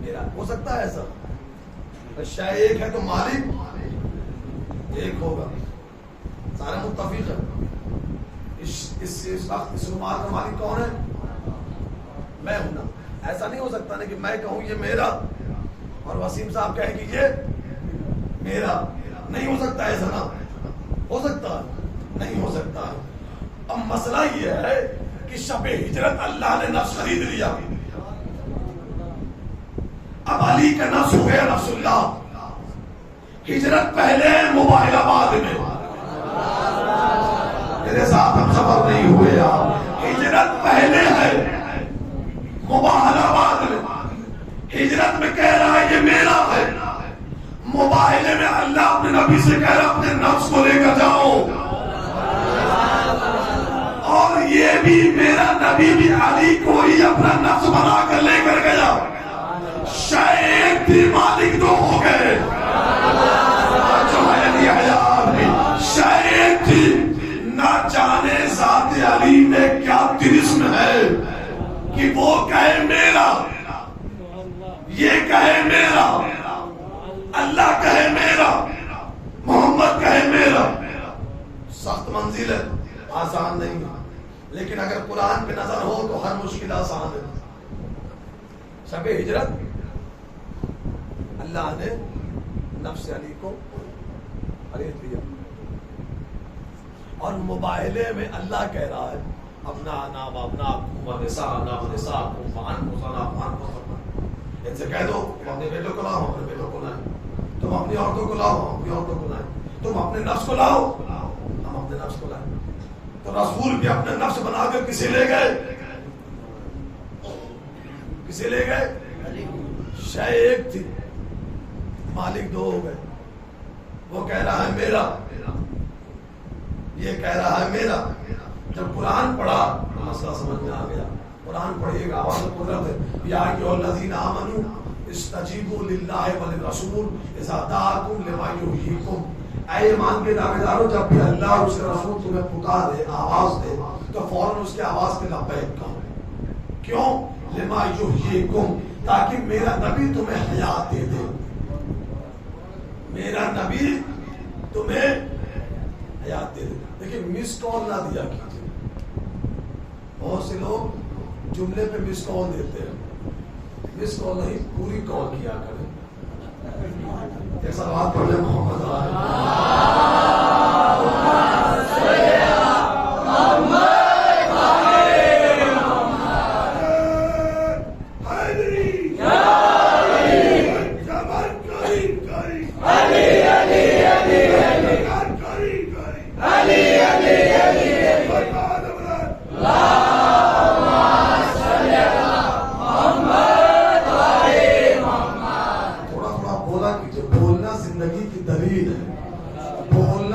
میرا، ہو سکتا ہے ایسا؟ شے ایک ہے تو مالک ایک ہوگا، سارے متفق ہیں۔ اس وقت اس رومال کا مالک کون ہے؟ میں ہوں نا۔ ایسا نہیں ہو سکتا نا کہ میں کہوں یہ میرا اور وسیم صاحب کہیں کہ یہ میرا، نہیں ہو سکتا ایسا نا؟ ہو سکتا ہے؟ نہیں ہو سکتا ہے۔ اب مسئلہ یہ ہے کہ شب ہجرت اللہ نے نفس خرید لیا، اب علی کا نفس ہو گیا نفس اللہ۔ ہجرت پہلے، موبائل آباد میں، میرے ساتھ ہم سفر نہیں ہوئے آپ، ہجرت پہلے ہے موبائل آباد میں۔ ہجرت میں کہہ رہا ہے یہ میرا ہے، موبائل میں اللہ اپنے نبی سے کہہ رہا اپنے نفس کو لے کر جاؤ، اور یہ بھی میرا نبی بھی علی کو ہی اپنا نفس بنا کر لے کر گیا۔ شاید تھی مالک دو ہو گئے، شاید تھی، نہ جانے ذات علی میں کیا طرزم ہے کہ وہ کہے میرا، یہ کہے میرا، اللہ کہے میرا، محمد کہے میرا۔ سخت منزل ہے، آسان نہیں ہے، لیکن اگر قرآن پہ نظر ہو تو ہر مشکل آسان ہے۔ شب ہجرت اللہ نے نفس علی کو خرید لیا، اور مباہلے میں اللہ کہہ رہا ہے اپنا نام اپنا ونساءنا ونساءکم وانفسنا وانفسکم۔ ان سے کہہ دو تم اپنے بیٹوں کو لاؤ، اپنے بیٹوں کو لائیں، تم اپنی عورتوں کو لاؤ، اپنی عورتوں کو لائیں، تم اپنے نفس کو لاؤ، ہم اپنے نفس کو لائیں۔ تو رسول بھی اپنے نفس بنا کر کسے لے گئے؟ کسے لے گئے؟ شے ایک تھی، مالک دو ہو گئے۔ وہ کہہ رہا ہے میرا، یہ کہہ رہا ہے میرا۔ جب قرآن پڑھا تو مسئلہ سمجھ میں آ گیا۔ قرآن پڑھیے گا، آواز قدرت ہے، یا ایھا الذین آمنوا استجیبوا للہ وللرسول اذا دعاکم لما یحییکم۔ اے ایمان کے دعوے دارو، جب بھی اللہ اور اس کے رسول تمہیں پکارے، آواز دے، تو فوراً اس کی آواز پہ لبیک کہو۔ کیوں؟ لما یحییکم، تاکہ میرا نبی تمہیں حیات دے دے، میرا نبی تمہیں حیات دے دے۔ لیکن مس کال نہ دیا کیجیے، بہت سے لوگ جملے پہ مس کال دیتے ہیں، مس کال نہیں، پوری کال کیا کریں۔ ایسا بات پڑھ لیں محمد علی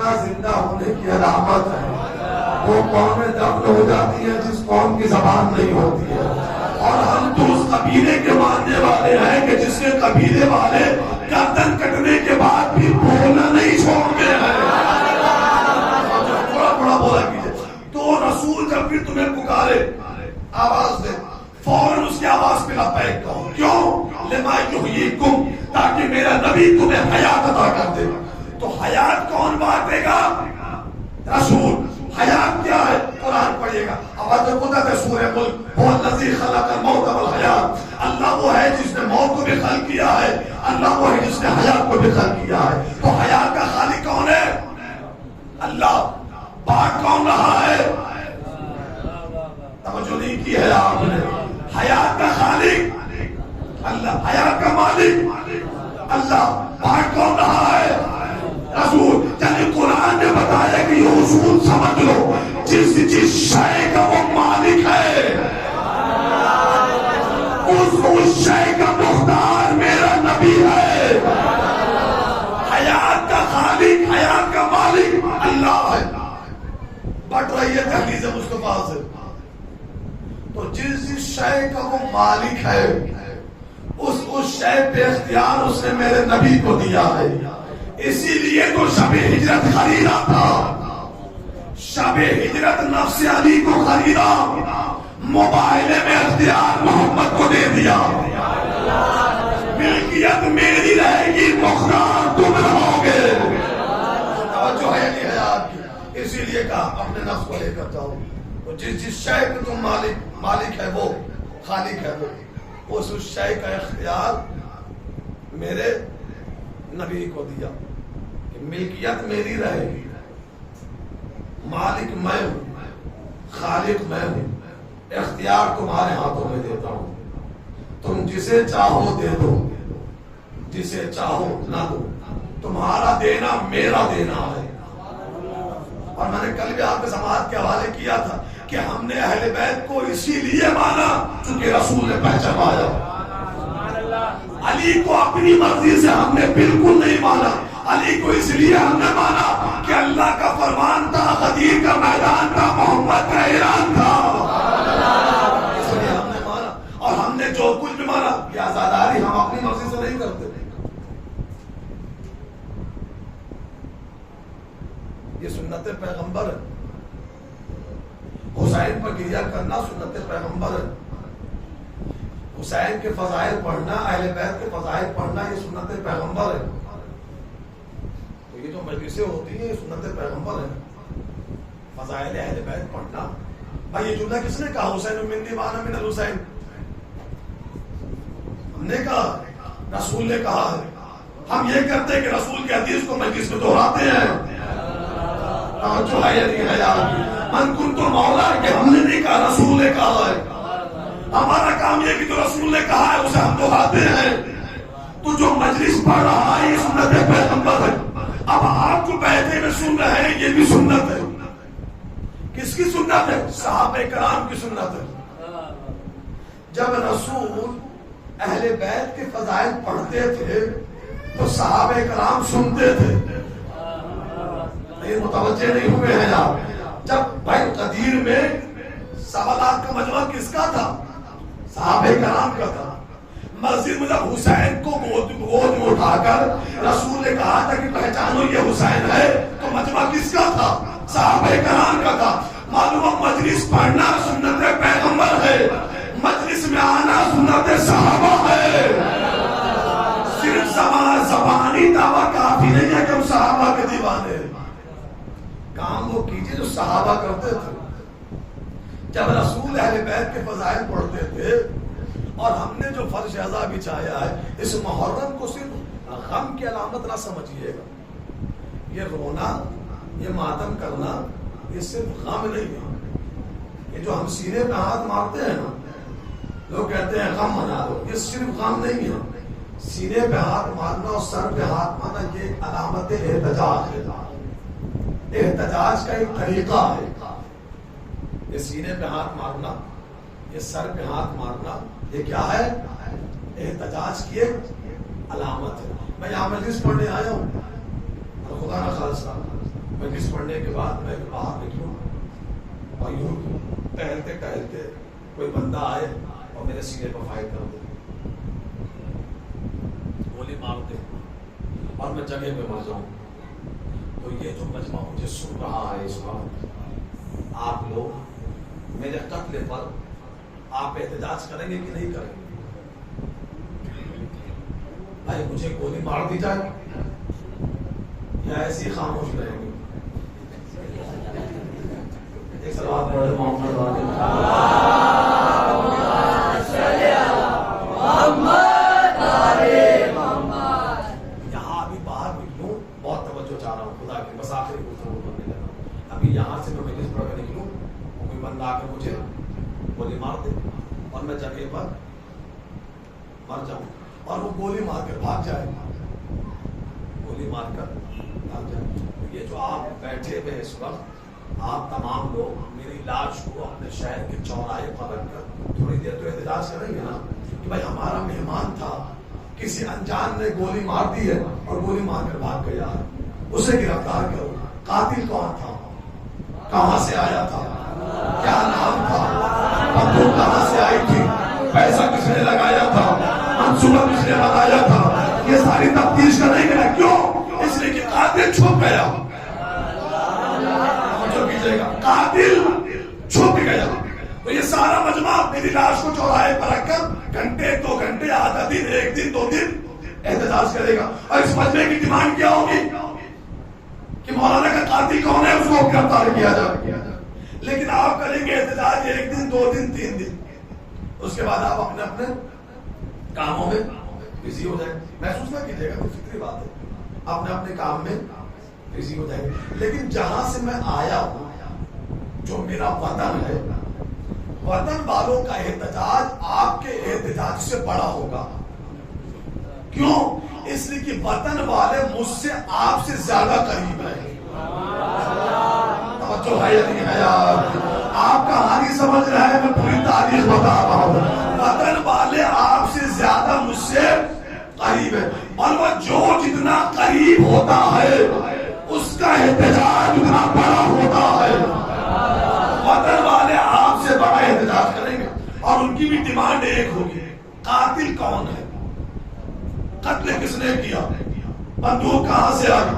مرنا زندہ ہونے کی علامت ہے. وہ قومیں دفن ہو جاتی ہیں جس قوم کی زبان نہیں ہوتی ہے. اور ہم تو اس قبیلے کے ماننے والے ہیں کہ جس کے قبیلے والے گردن کٹنے کے بعد بھی بولنا نہیں چھوڑتے ہیں. تھوڑا تھوڑا بولا کیجیے. تو رسول جب بھی تمہیں پکارے آواز دے, فوراً اس کی آواز پہ لبیک کہو. کیوں؟ لما یحییکم, تاکہ میرا نبی تمہیں حیات عطا کر دے. تو حیات کون بانٹے گا؟ رسول. حیات کیا ہے؟ قرآن پڑھیے گا. اب قدرت ہے سورہ ملک, هو الذی خلق الموت والحیات. اللہ وہ ہے جس نے موت کو بھی خلق کیا ہے, اللہ وہ ہے جس نے حیات کو بھی خلق کیا ہے. تو حیات کا خالق کون ہے؟ اللہ. بانٹ کون رہا ہے؟ توجہ نہیں کی ہے آپ نے. حیات کا خالق اللہ, حیات کا مالک اللہ. بانٹ کون رہا ہے؟ رسول. یعنی قرآن نے بتایا کہ یہ اصول سمجھ لو, جس شے کا وہ مالک ہے اس شے کا مختار میرا نبی ہے. حیات کا خالق, حیات کا مالک اللہ ہے. بٹ رہی ہے تحدیث مصطفیٰ سے. تو جس شے کا وہ مالک ہے اس شے پہ اختیار اس نے میرے نبی کو دیا ہے. اسی لیے تو شب ہجرت خریدا تھا. شب ہجرت نفس علی کو خریدا, موبائل میں اختیار محمد کو دے دیا. ملکیت میری رہے گی, مختار تم رہو گے. توجہ ہے نہیں ہے آپ کی. اسی لیے کہا اپنے نفس کو لے کر جاؤ. جس شے کو تم مالک ہے وہ خالق ہے, وہ اس شے کا اختیار میرے نبی کو دیا کہ ملکیت میری رہے گی. مالک میں ہوں, خالق میں ہوں, اختیار تمہارے ہاتھوں میں دیتا ہوں. تم جسے چاہو دے دو, جسے چاہو نہ دو. تمہارا دینا میرا دینا ہے. اور میں نے کل بھی آپ کے سماعت کے حوالے کیا تھا کہ ہم نے اہل بیت کو اسی لیے مانا چونکہ رسول نے پہچانایا. علی کو اپنی مرضی سے ہم نے بالکل نہیں مانا. علی کو اس لیے ہم نے مانا کہ اللہ کا فرمان تھا, غدیر کا میدان تھا, محمد کا اعلان تھا, اس لیے ہم نے مانا. اور ہم نے جو کچھ بھی مانا کہ آزاداری ہم اپنی مرضی سے نہیں کرتے. یہ سنت پیغمبر ہے. حسین پر گریہ کرنا سنت پیغمبر ہے. حسین کے فضائل پڑھنا, اہل بیت کے فضائل پڑھنا, یہ سنت پیغمبر ہے. تو یہ جو مجلسیں ہوتی ہیں یہ سنت پیغمبر ہے. فضائل اہل بیت پڑھنا. بھائی یہ جملہ کس نے کہا؟ حسین من دیوانہ من الحسین. ہم نے کہا, رسول نے کہا ہے. ہم یہ کرتے ہیں کہ رسول کے حدیث کو مجلس میں دہراتے ہیں. جو ہے یا نہیں ہے یار, من کن تو مولا, کہ ہم نے نہیں کہا, رسول نے کہا ہے. ہمارا کام یہ کہ جو رسول نے کہا ہے اسے ہم دہراتے ہیں. تو جو مجلس پڑھ رہا ہے یہ سنت پیغمبر ہے. اب آپ جو بیٹھے میں سن رہے ہیں یہ بھی سنت ہے. کس کی سنت ہے؟ صحابہ کرام کی سنت ہے. جب رسول اہل بیت کے فضائل پڑھتے تھے تو صحابہ کرام سنتے تھے. یہ متوجہ نہیں ہوئے ہیں آپ. جب بھائی قدیر میں 1.25 لاکھ کا مجمع کس کا تھا؟ صحابہ کرام کا تھا. مسجد میں جب حسین کو گود میں اٹھا کر رسول نے کہا تھا کہ پہچانو یہ حسین ہے, تو مجمع کس کا تھا؟ صحابہ کرام کا تھا. معلوم مجلس پڑھنا سنت پیغمبر ہے, مجلس میں آنا سنت صحابہ ہے. صرف زبانی دعویٰ کافی نہیں ہے کہ ہم صحابہ کے دیوانے. کام وہ کیجئے جو صحابہ کرتے تھے. جب رسول اہل بیت کے فضائل پڑھتے تھے, اور ہم نے جو فرش ازا بچھایا ہے اس محرم کو صرف غم کی علامت نہ سمجھیے گا. یہ رونا, یہ ماتم کرنا, یہ صرف غم نہیں ہے. یہ جو ہم سینے پہ ہاتھ مارتے ہیں نا, لوگ کہتے ہیں غم منا دو, یہ صرف غم نہیں ہے. سینے پہ ہاتھ مارنا اور سر پہ ہاتھ مارنا یہ علامت احتجاج ہے. احتجاج کا ایک طریقہ ہے. یہ سینے پہ ہاتھ مارنا, یہ سر پہ ہاتھ مارنا, یہ کیا ہے؟ احتجاج کی ایک علامت ہے. میں یہاں مجلس پڑھنے آیا ہوں, خدا نہ خالصہ مجلس پڑھنے کے بعد میں باہر نکلوں اور یوں ٹہلتے ٹہلتے کوئی بندہ آئے اور میرے سینے پر فائر کر دے، گولی مار دے اور میں جگہ پہ مر جاؤں، تو یہ جو مجمع مجھے سن رہا ہے اس وقت، آپ لوگ میرے قتل پر آپ احتجاج کریں گے کہ نہیں کریں گے؟ بھائی مجھے گولی مار دی جائے یا ایسی خاموش رہیں گے؟ ایک صلوات پڑھ لیں محمد والے یہاں ابھی باہر نکلوں، بہت توجہ چاہ رہا ہوں خدا کی، بس آخری گفتگو کرنے لگا، ابھی یہاں سے میں مجلس پڑھ کر نکلوں اور کوئی بندہ آ کر مجھے گولی مار دے اور میں جگہ پر مر جاؤں اور وہ گولی مار کر بھاگ جائے، گولی مار کر بھاگ جائے، یہ جو آپ بیٹھے ہوئے اس وقت آپ تمام لوگ میری لاش کو اپنے شہر کے چوراہے پر رکھ کر تھوڑی دیر تو احتجاج کریں گے نا کہ بھائی ہمارا مہمان تھا، کسی انجان نے گولی مار دی ہے اور گولی مار کر بھاگ گیا ہے، اسے گرفتار کرو، قاتل کون تھا، کہاں سے آیا تھا، کیا نام تھا، بندوق کہاں سے آئی تھی، پیسہ کس نے لگایا تھا، منصوبہ کس نے بنایا تھا، یہ ساری تفتیش کریں گے نا، کیوں؟ اس لیے کہ قاتل چھپ گیا، قاتل چھپ گیا، تو یہ سارا مجمع میری لاش کو چوراہے پر رکھ کر گھنٹے 2 گھنٹے آدھا دن 1 دن 2 دن احتجاج کرے گا، اور اس مجمع کی ڈیمانڈ کیا ہوگی کہ مولانا کا قاتل کون ہے اس کو گرفتار کیا جائے، لیکن آپ کریں گے احتجاج 1 دن 2 دن 3 دن، اس کے بعد آپ اپنے اپنے کاموں میں بزی ہو جائیں، محسوس نہ کیجیے گا، فطری بات ہے، اپنے اپنے کام میں بزی ہو جائیں گے، لیکن جہاں سے میں آیا ہوں جو میرا وطن ہے، وطن والوں کا احتجاج آپ کے احتجاج سے بڑا ہوگا، کیوں؟ اس لیے کہ وطن والے مجھ سے آپ سے زیادہ قریب ہیں، توجہ ہے یا نہیں ہے یار؟ آپ کہانی سمجھ رہے ہیں، میں پوری تاریخ بتا رہا ہوں، وطن والے آپ سے زیادہ مجھ سے قریب ہے، اور وہ جو جتنا قریب ہوتا ہے اس کا احتجاج اتنا بڑا ہوتا ہے، وطن والے آپ سے بڑا احتجاج کریں گے، اور ان کی بھی ڈیمانڈ ایک ہوگی، قاتل کون ہے، قتل کس نے کیا، بندوق کہاں سے آئی،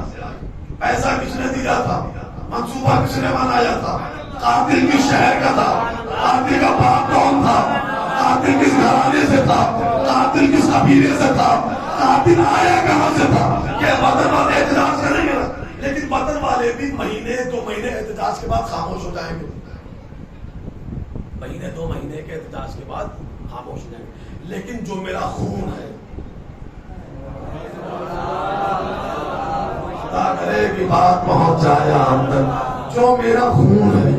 پیسہ کس نے دیا تھا، منصوبہ کس نے بنایا تھا، قاتل کس شہر کا تھا، قاتل کا باپ کون تھا، قاتل کس گھرانے سے تھا، قاتل کس قبیلے سے تھا، قاتل آیا کہاں سے تھا، یہ وطن والے احتجاج کریں گے، لیکن وطن والے بھی مہینے 2 مہینے احتجاج کے بعد خاموش ہو جائیں گے، مہینے 2 مہینے کے احتجاج کے بعد خاموش ہو جائیں گے، لیکن جو میرا خون ہے، خدا کرے کہ بات پہنچ جائے آپ تک، جو میرا خون ہے،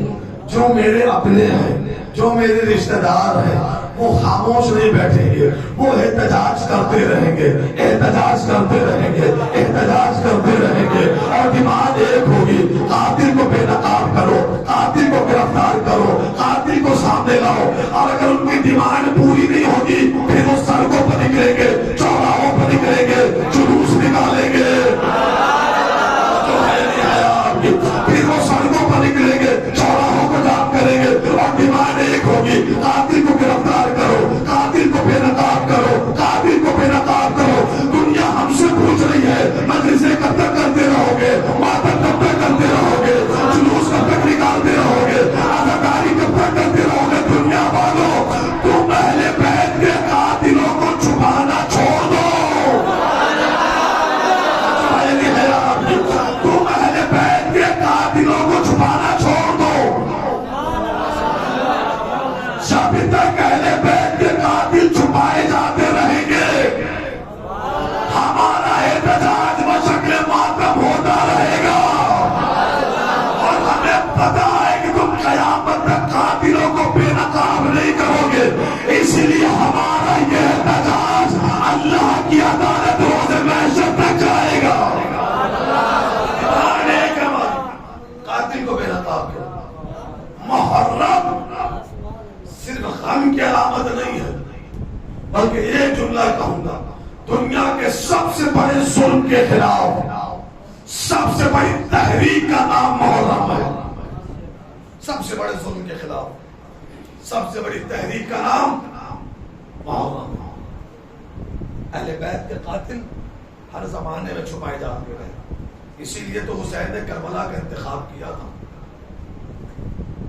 جو میرے اپنے ہیں، جو میرے رشتہ دار ہیں، وہ خاموش نہیں بیٹھیں گے، وہ احتجاج کرتے رہیں گے، احتجاج کرتے رہیں گے، احتجاج کرتے رہیں گے، اور ڈیمانڈ ایک ہوگی، قاتل کو بے نقاب کرو، قاتل کو گرفتار کرو، قاتل کو سامنے لاؤ، اور اگر ان کی ڈیمانڈ پوری نہیں ہوگی پھر وہ سڑکوں پر نکلیں گے، چوراہوں پر نکلیں گے، جلوس نکالیں گے، جو ہے نہیں ہے آپ کی، پھر وہ سڑکوں پر نکلیں گے، چوراہوں کو جام کریں گے، اور ڈیمانڈ ایک ہوگی، قاتل کو گرفتار کرو، قاتل کو بے نقاب کرو، قاتل کو بے نقاب کرو، دنیا ہم سے پوچھ رہی ہے مجلسیں کب تک کرتے رہو گے، ماتم کب تک کرتے رہو گے، جلوس کب تک نکالتے رہو گے، عزاداری کب تک کرتے رہو گے، دنیا والوں تم اہل بیت کے قاتلوں کو چھپانا چھوڑ دو، تم اہل بیت کے قاتلوں کو چھپانا چھوڑ دو، جب تک اہل بیت کے قاتل چھپائے جاتے رہیں گے ہمارا احتجاج بشکل ماتم ہوتا رہے گا، اور ہمیں پتا ہے کہ تم قیامت تک قاتلوں کو بے نقاب نہیں کرو گے، اس لیے ہمارا یہ احتجاج اللہ کی عدالت روز محشر تک جائے گا، قاتل کو بے نقاب کرو، محرم صرف غم کی علامت نہیں ہے، بلکہ ایک جملہ کہوں گا، دنیا کے سب سے بڑے ظلم کے خلاف سب سے بڑی تحریک کا نام محرم ہے. سب سے بڑے ظلم کے خلاف سب سے بڑی تحریک کا نام محرم. اہل بیت کے قاتل ہر زمانے میں چھپائے جاتے رہے. اسی لیے تو حسین نے کربلا کا انتخاب کیا تھا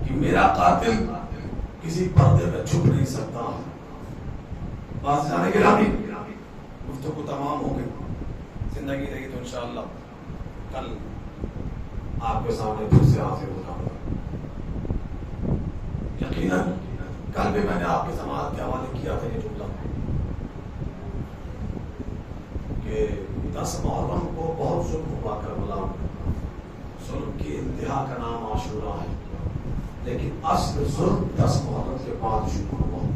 کہ میرا قاتل کسی پردے میں چھپ نہیں سکتا. بات جانے کے رامی گفتگو تمام ہو گئی. زندگی رہی تو انشاءاللہ کل آپ کے سامنے پھر سے حاضر ہوتا ہوں. یقیناً کل بھی میں نے آپ کے سماعت کے حوالے کیا تھا یہ جملہ کہ 10 محرم کو بہت ظلم ہوا کربلا میں. ظلم کی انتہا کا نام عاشورہ ہے، لیکن اصل ظلم 10 محرم کے بعد شروع ہوا.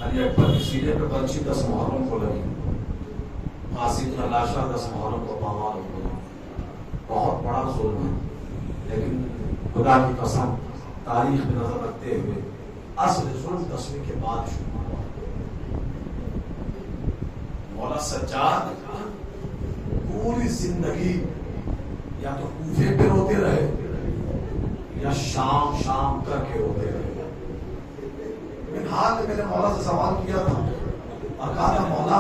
علی اکبر کی سینے پہ برچی 10 محرم کو لگی. قاسم کا لاشا 10 محرم کو پامال ہو گئی. بہت بڑا ظلم ہے، لیکن خدا کی قسم تاریخ میں نظر رکھتے ہوئے اصل ظلم 10ویں کے بعد شروع ہوا. مولا سجاد پوری زندگی یا تو کوفے پہ روتے رہے یا شام کر کے روتے رہے. منہال نے میرے مولا سے سوال کیا تھا اور کہا تھا مولا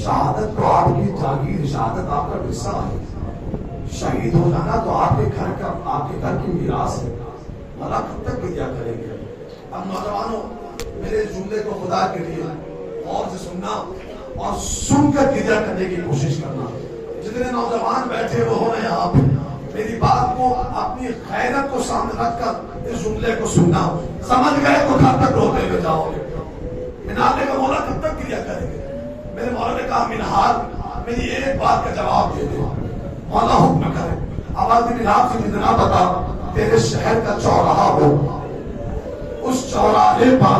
شہادت تو آپ کی جاگیر، شہادت آپ کا حصہ ہے، شہید ہو جانا تو آپ کے گھر کی میراث ہے. مولا کب تک کیا کریں گے؟ اب نوجوانوں میرے جملے کو خدا کے لیے غور سے سننا اور سن کر گریا کرنے کی کوشش کرنا. جتنے نوجوان بیٹھے وہ ہو رہے ہیں آپ میری بات کو اپنی خیرت کو سامنے رکھ کر اس جملے کو سننا. سمجھ گئے تو گھر تک روتے ہوئے جاؤ گے. منہال نے کہا مولا کب تک کریا کریں گے؟ میرے مولا نے کہا منہال میری ایک بات کا جواب دے دے. مولا حکم کرے. آواز منہال سے اتنا بتا تیرے شہر کا چوراہا ہو، اس چوراہے پر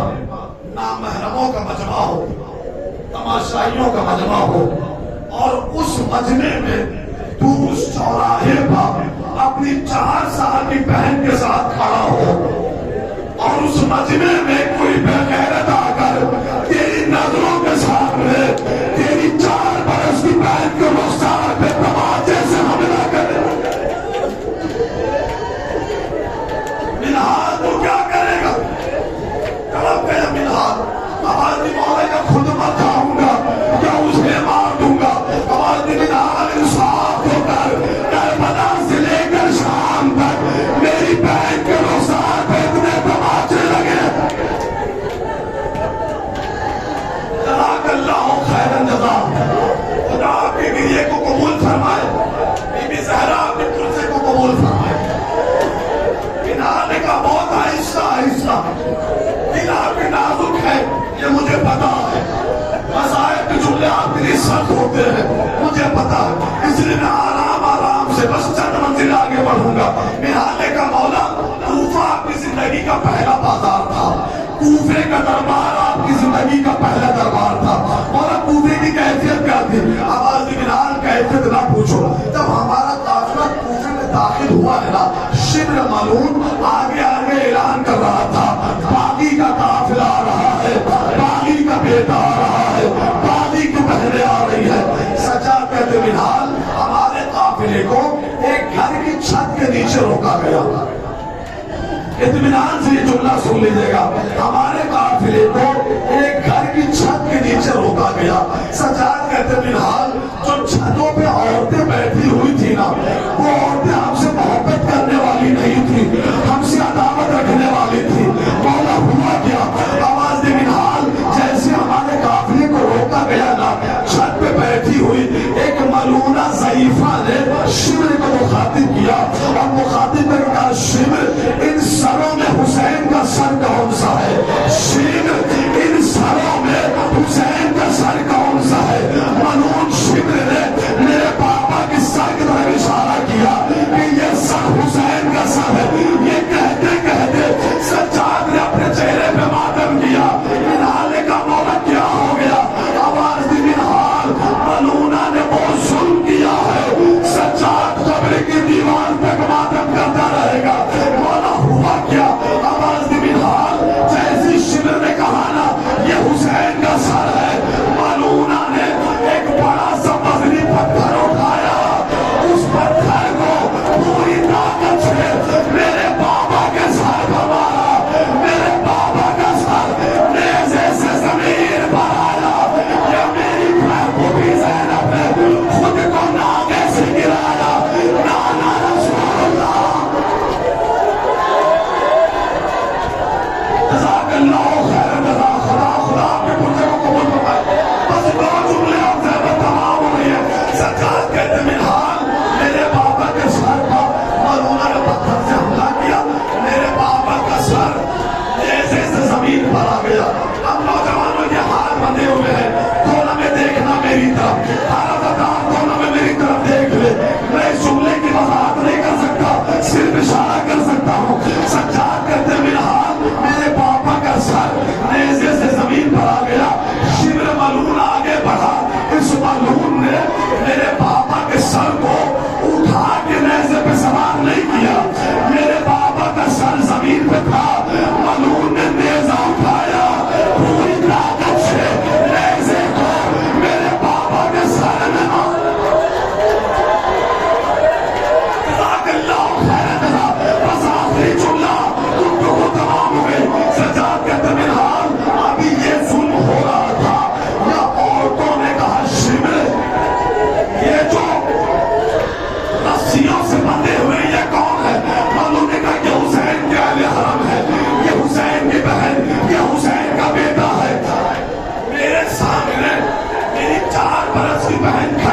نامحرموں کا مجمع ہو، تماشائیوں کا مجمع ہو، اور اس مجمع میں تو اس چوراہے پر اپنی 4 سال کی بہن کے ساتھ کھڑا ہو، اور اس مجمع میں کوئی بے غیرت آ کر تیری نظروں کے سامنے تیری 4 برس کی بہن کے رخسار پہ تماچے سے حملہ کرے. منہال تو کیا کرے گا؟ تڑپ گیا منہال. آواز دی مولا کا خود مت جاؤں گا یا اسے مار دوں گا. آواز دی منہال انصاف ہو کر کربلا سے لے کر شام تک میری بہن کے رخسار پہ اتنے تماچے لگے. جزاک اللہ خیرا جزا. خدا آپ کے گریے کو قبول فرمائے. بی بی زہرا آپ کے قرضے کو قبول فرمائے. منہال نے کہا بہت آہستہ آہستہ، دل آپ کے نازک ہے یہ مجھے پتا ہے، مصائب کے جملے آپ کے لیے سخت ہوتے ہیں مجھے پتا ہے، اس لیے میں آرام سے بس چند منزل آگے بڑھوں گا. منہال نے کہا مولا کوفہ آپ کی زندگی کا پہلا بازار تھا، کوفے کا دربار آپ کی زندگی کا پہلا دربار تھا. مولا کوفے کی کیفیت کیا تھی؟ آواز منہال کیفیت نہ پوچھو. جب ہمارا قافلہ کوفے میں داخل ہوا ہے نا، شبر ملعون آگے اعلان کر رہا تھا باغی کا قافلہ آ رہا ہے، باغی کا بیٹا آ رہا ہے، باغی کی بہنیں آ رہی ہے. سجا کہتے منہال ہمارے قافلے کو ایک گھر کی چھت کے نیچے روکا گیا. اطمینان سے یہ جملہ سن لیجیے گا. ہمارے قافلے کو ایک گھر کی چھت کے نیچے روکا گیا. سجاد کہتے منہال جو چھتوں پہ عورتیں بیٹھی ہوئی تھی نا، وہ عورتیں ہم سے محبت کرنے والی نہیں تھی، ہم سے عداوت رکھنے والی تھی. مولا ہوا کیا؟ آواز دے منہال جیسے ہمارے قافلے کو روکا گیا نا، چھت پہ بیٹھی ہوئی ایک ملعونہ ضعیفہ نے شمر کو مخاطب کیا اور مخاطب نے کہا شمر ان سروں میں حسین کا سر کون سا ہے؟ شمر ان سروں میں حسین کا سر کون سا ہے؟ ملعون شمر نے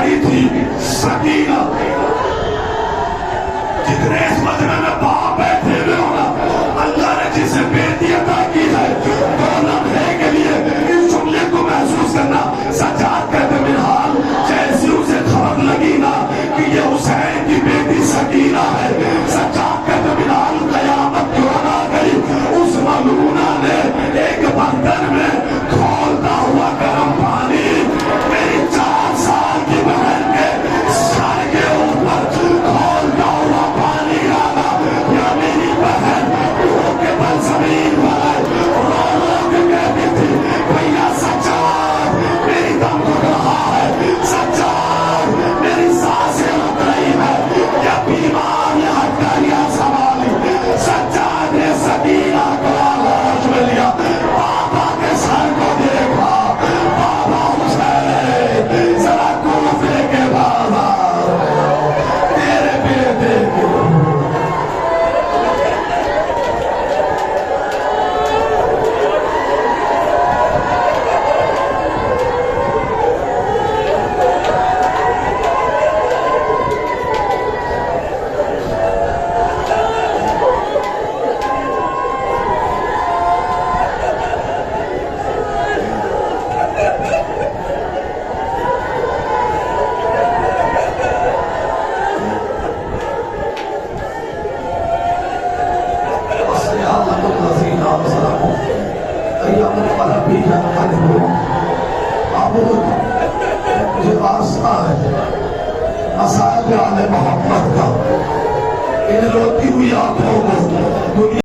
اتاری تھی سکینہ. جتنے اس مجمع میں باپ بیٹھے ہوئے ہو نا, اللہ نے جسے بیٹی عطا کی ہے, 2 لمحے کے لیے اس جملے کو محسوس کرنا. سجاد کہتے منحال جیسی اسے خبر لگی نا کہ یہ حسین کی بیٹی سکینہ ہے, سجاد کہتے منحال قیامت کیوں نہ گئی. اس ملعونہ نے ایک برتن میں کھولتا ہوا گرم پانی میری 4 سال کی بہن کے سر کے اوپر کھولتا ہوا پانی ڈالا. یا میری بہن رو کے بل زمین پر رو رو کے کہتی تھی بھیا سجاد میری دم گھٹ رہا ہے, سجاد میری سانسیں رک رہی ہے, یا بیمار نے ہتھیلیاں سنبھالی. سجاد نے سکینہ کو آغوش میں لیا, بابا کے سر کو دیکھا, بابا حسین ذرا کوفے کے بازار تیرے بیٹے کو. مجھے واسطہ ہے مصائب آل محمد کا, ان روتی ہوئی آنکھوں کو دنیا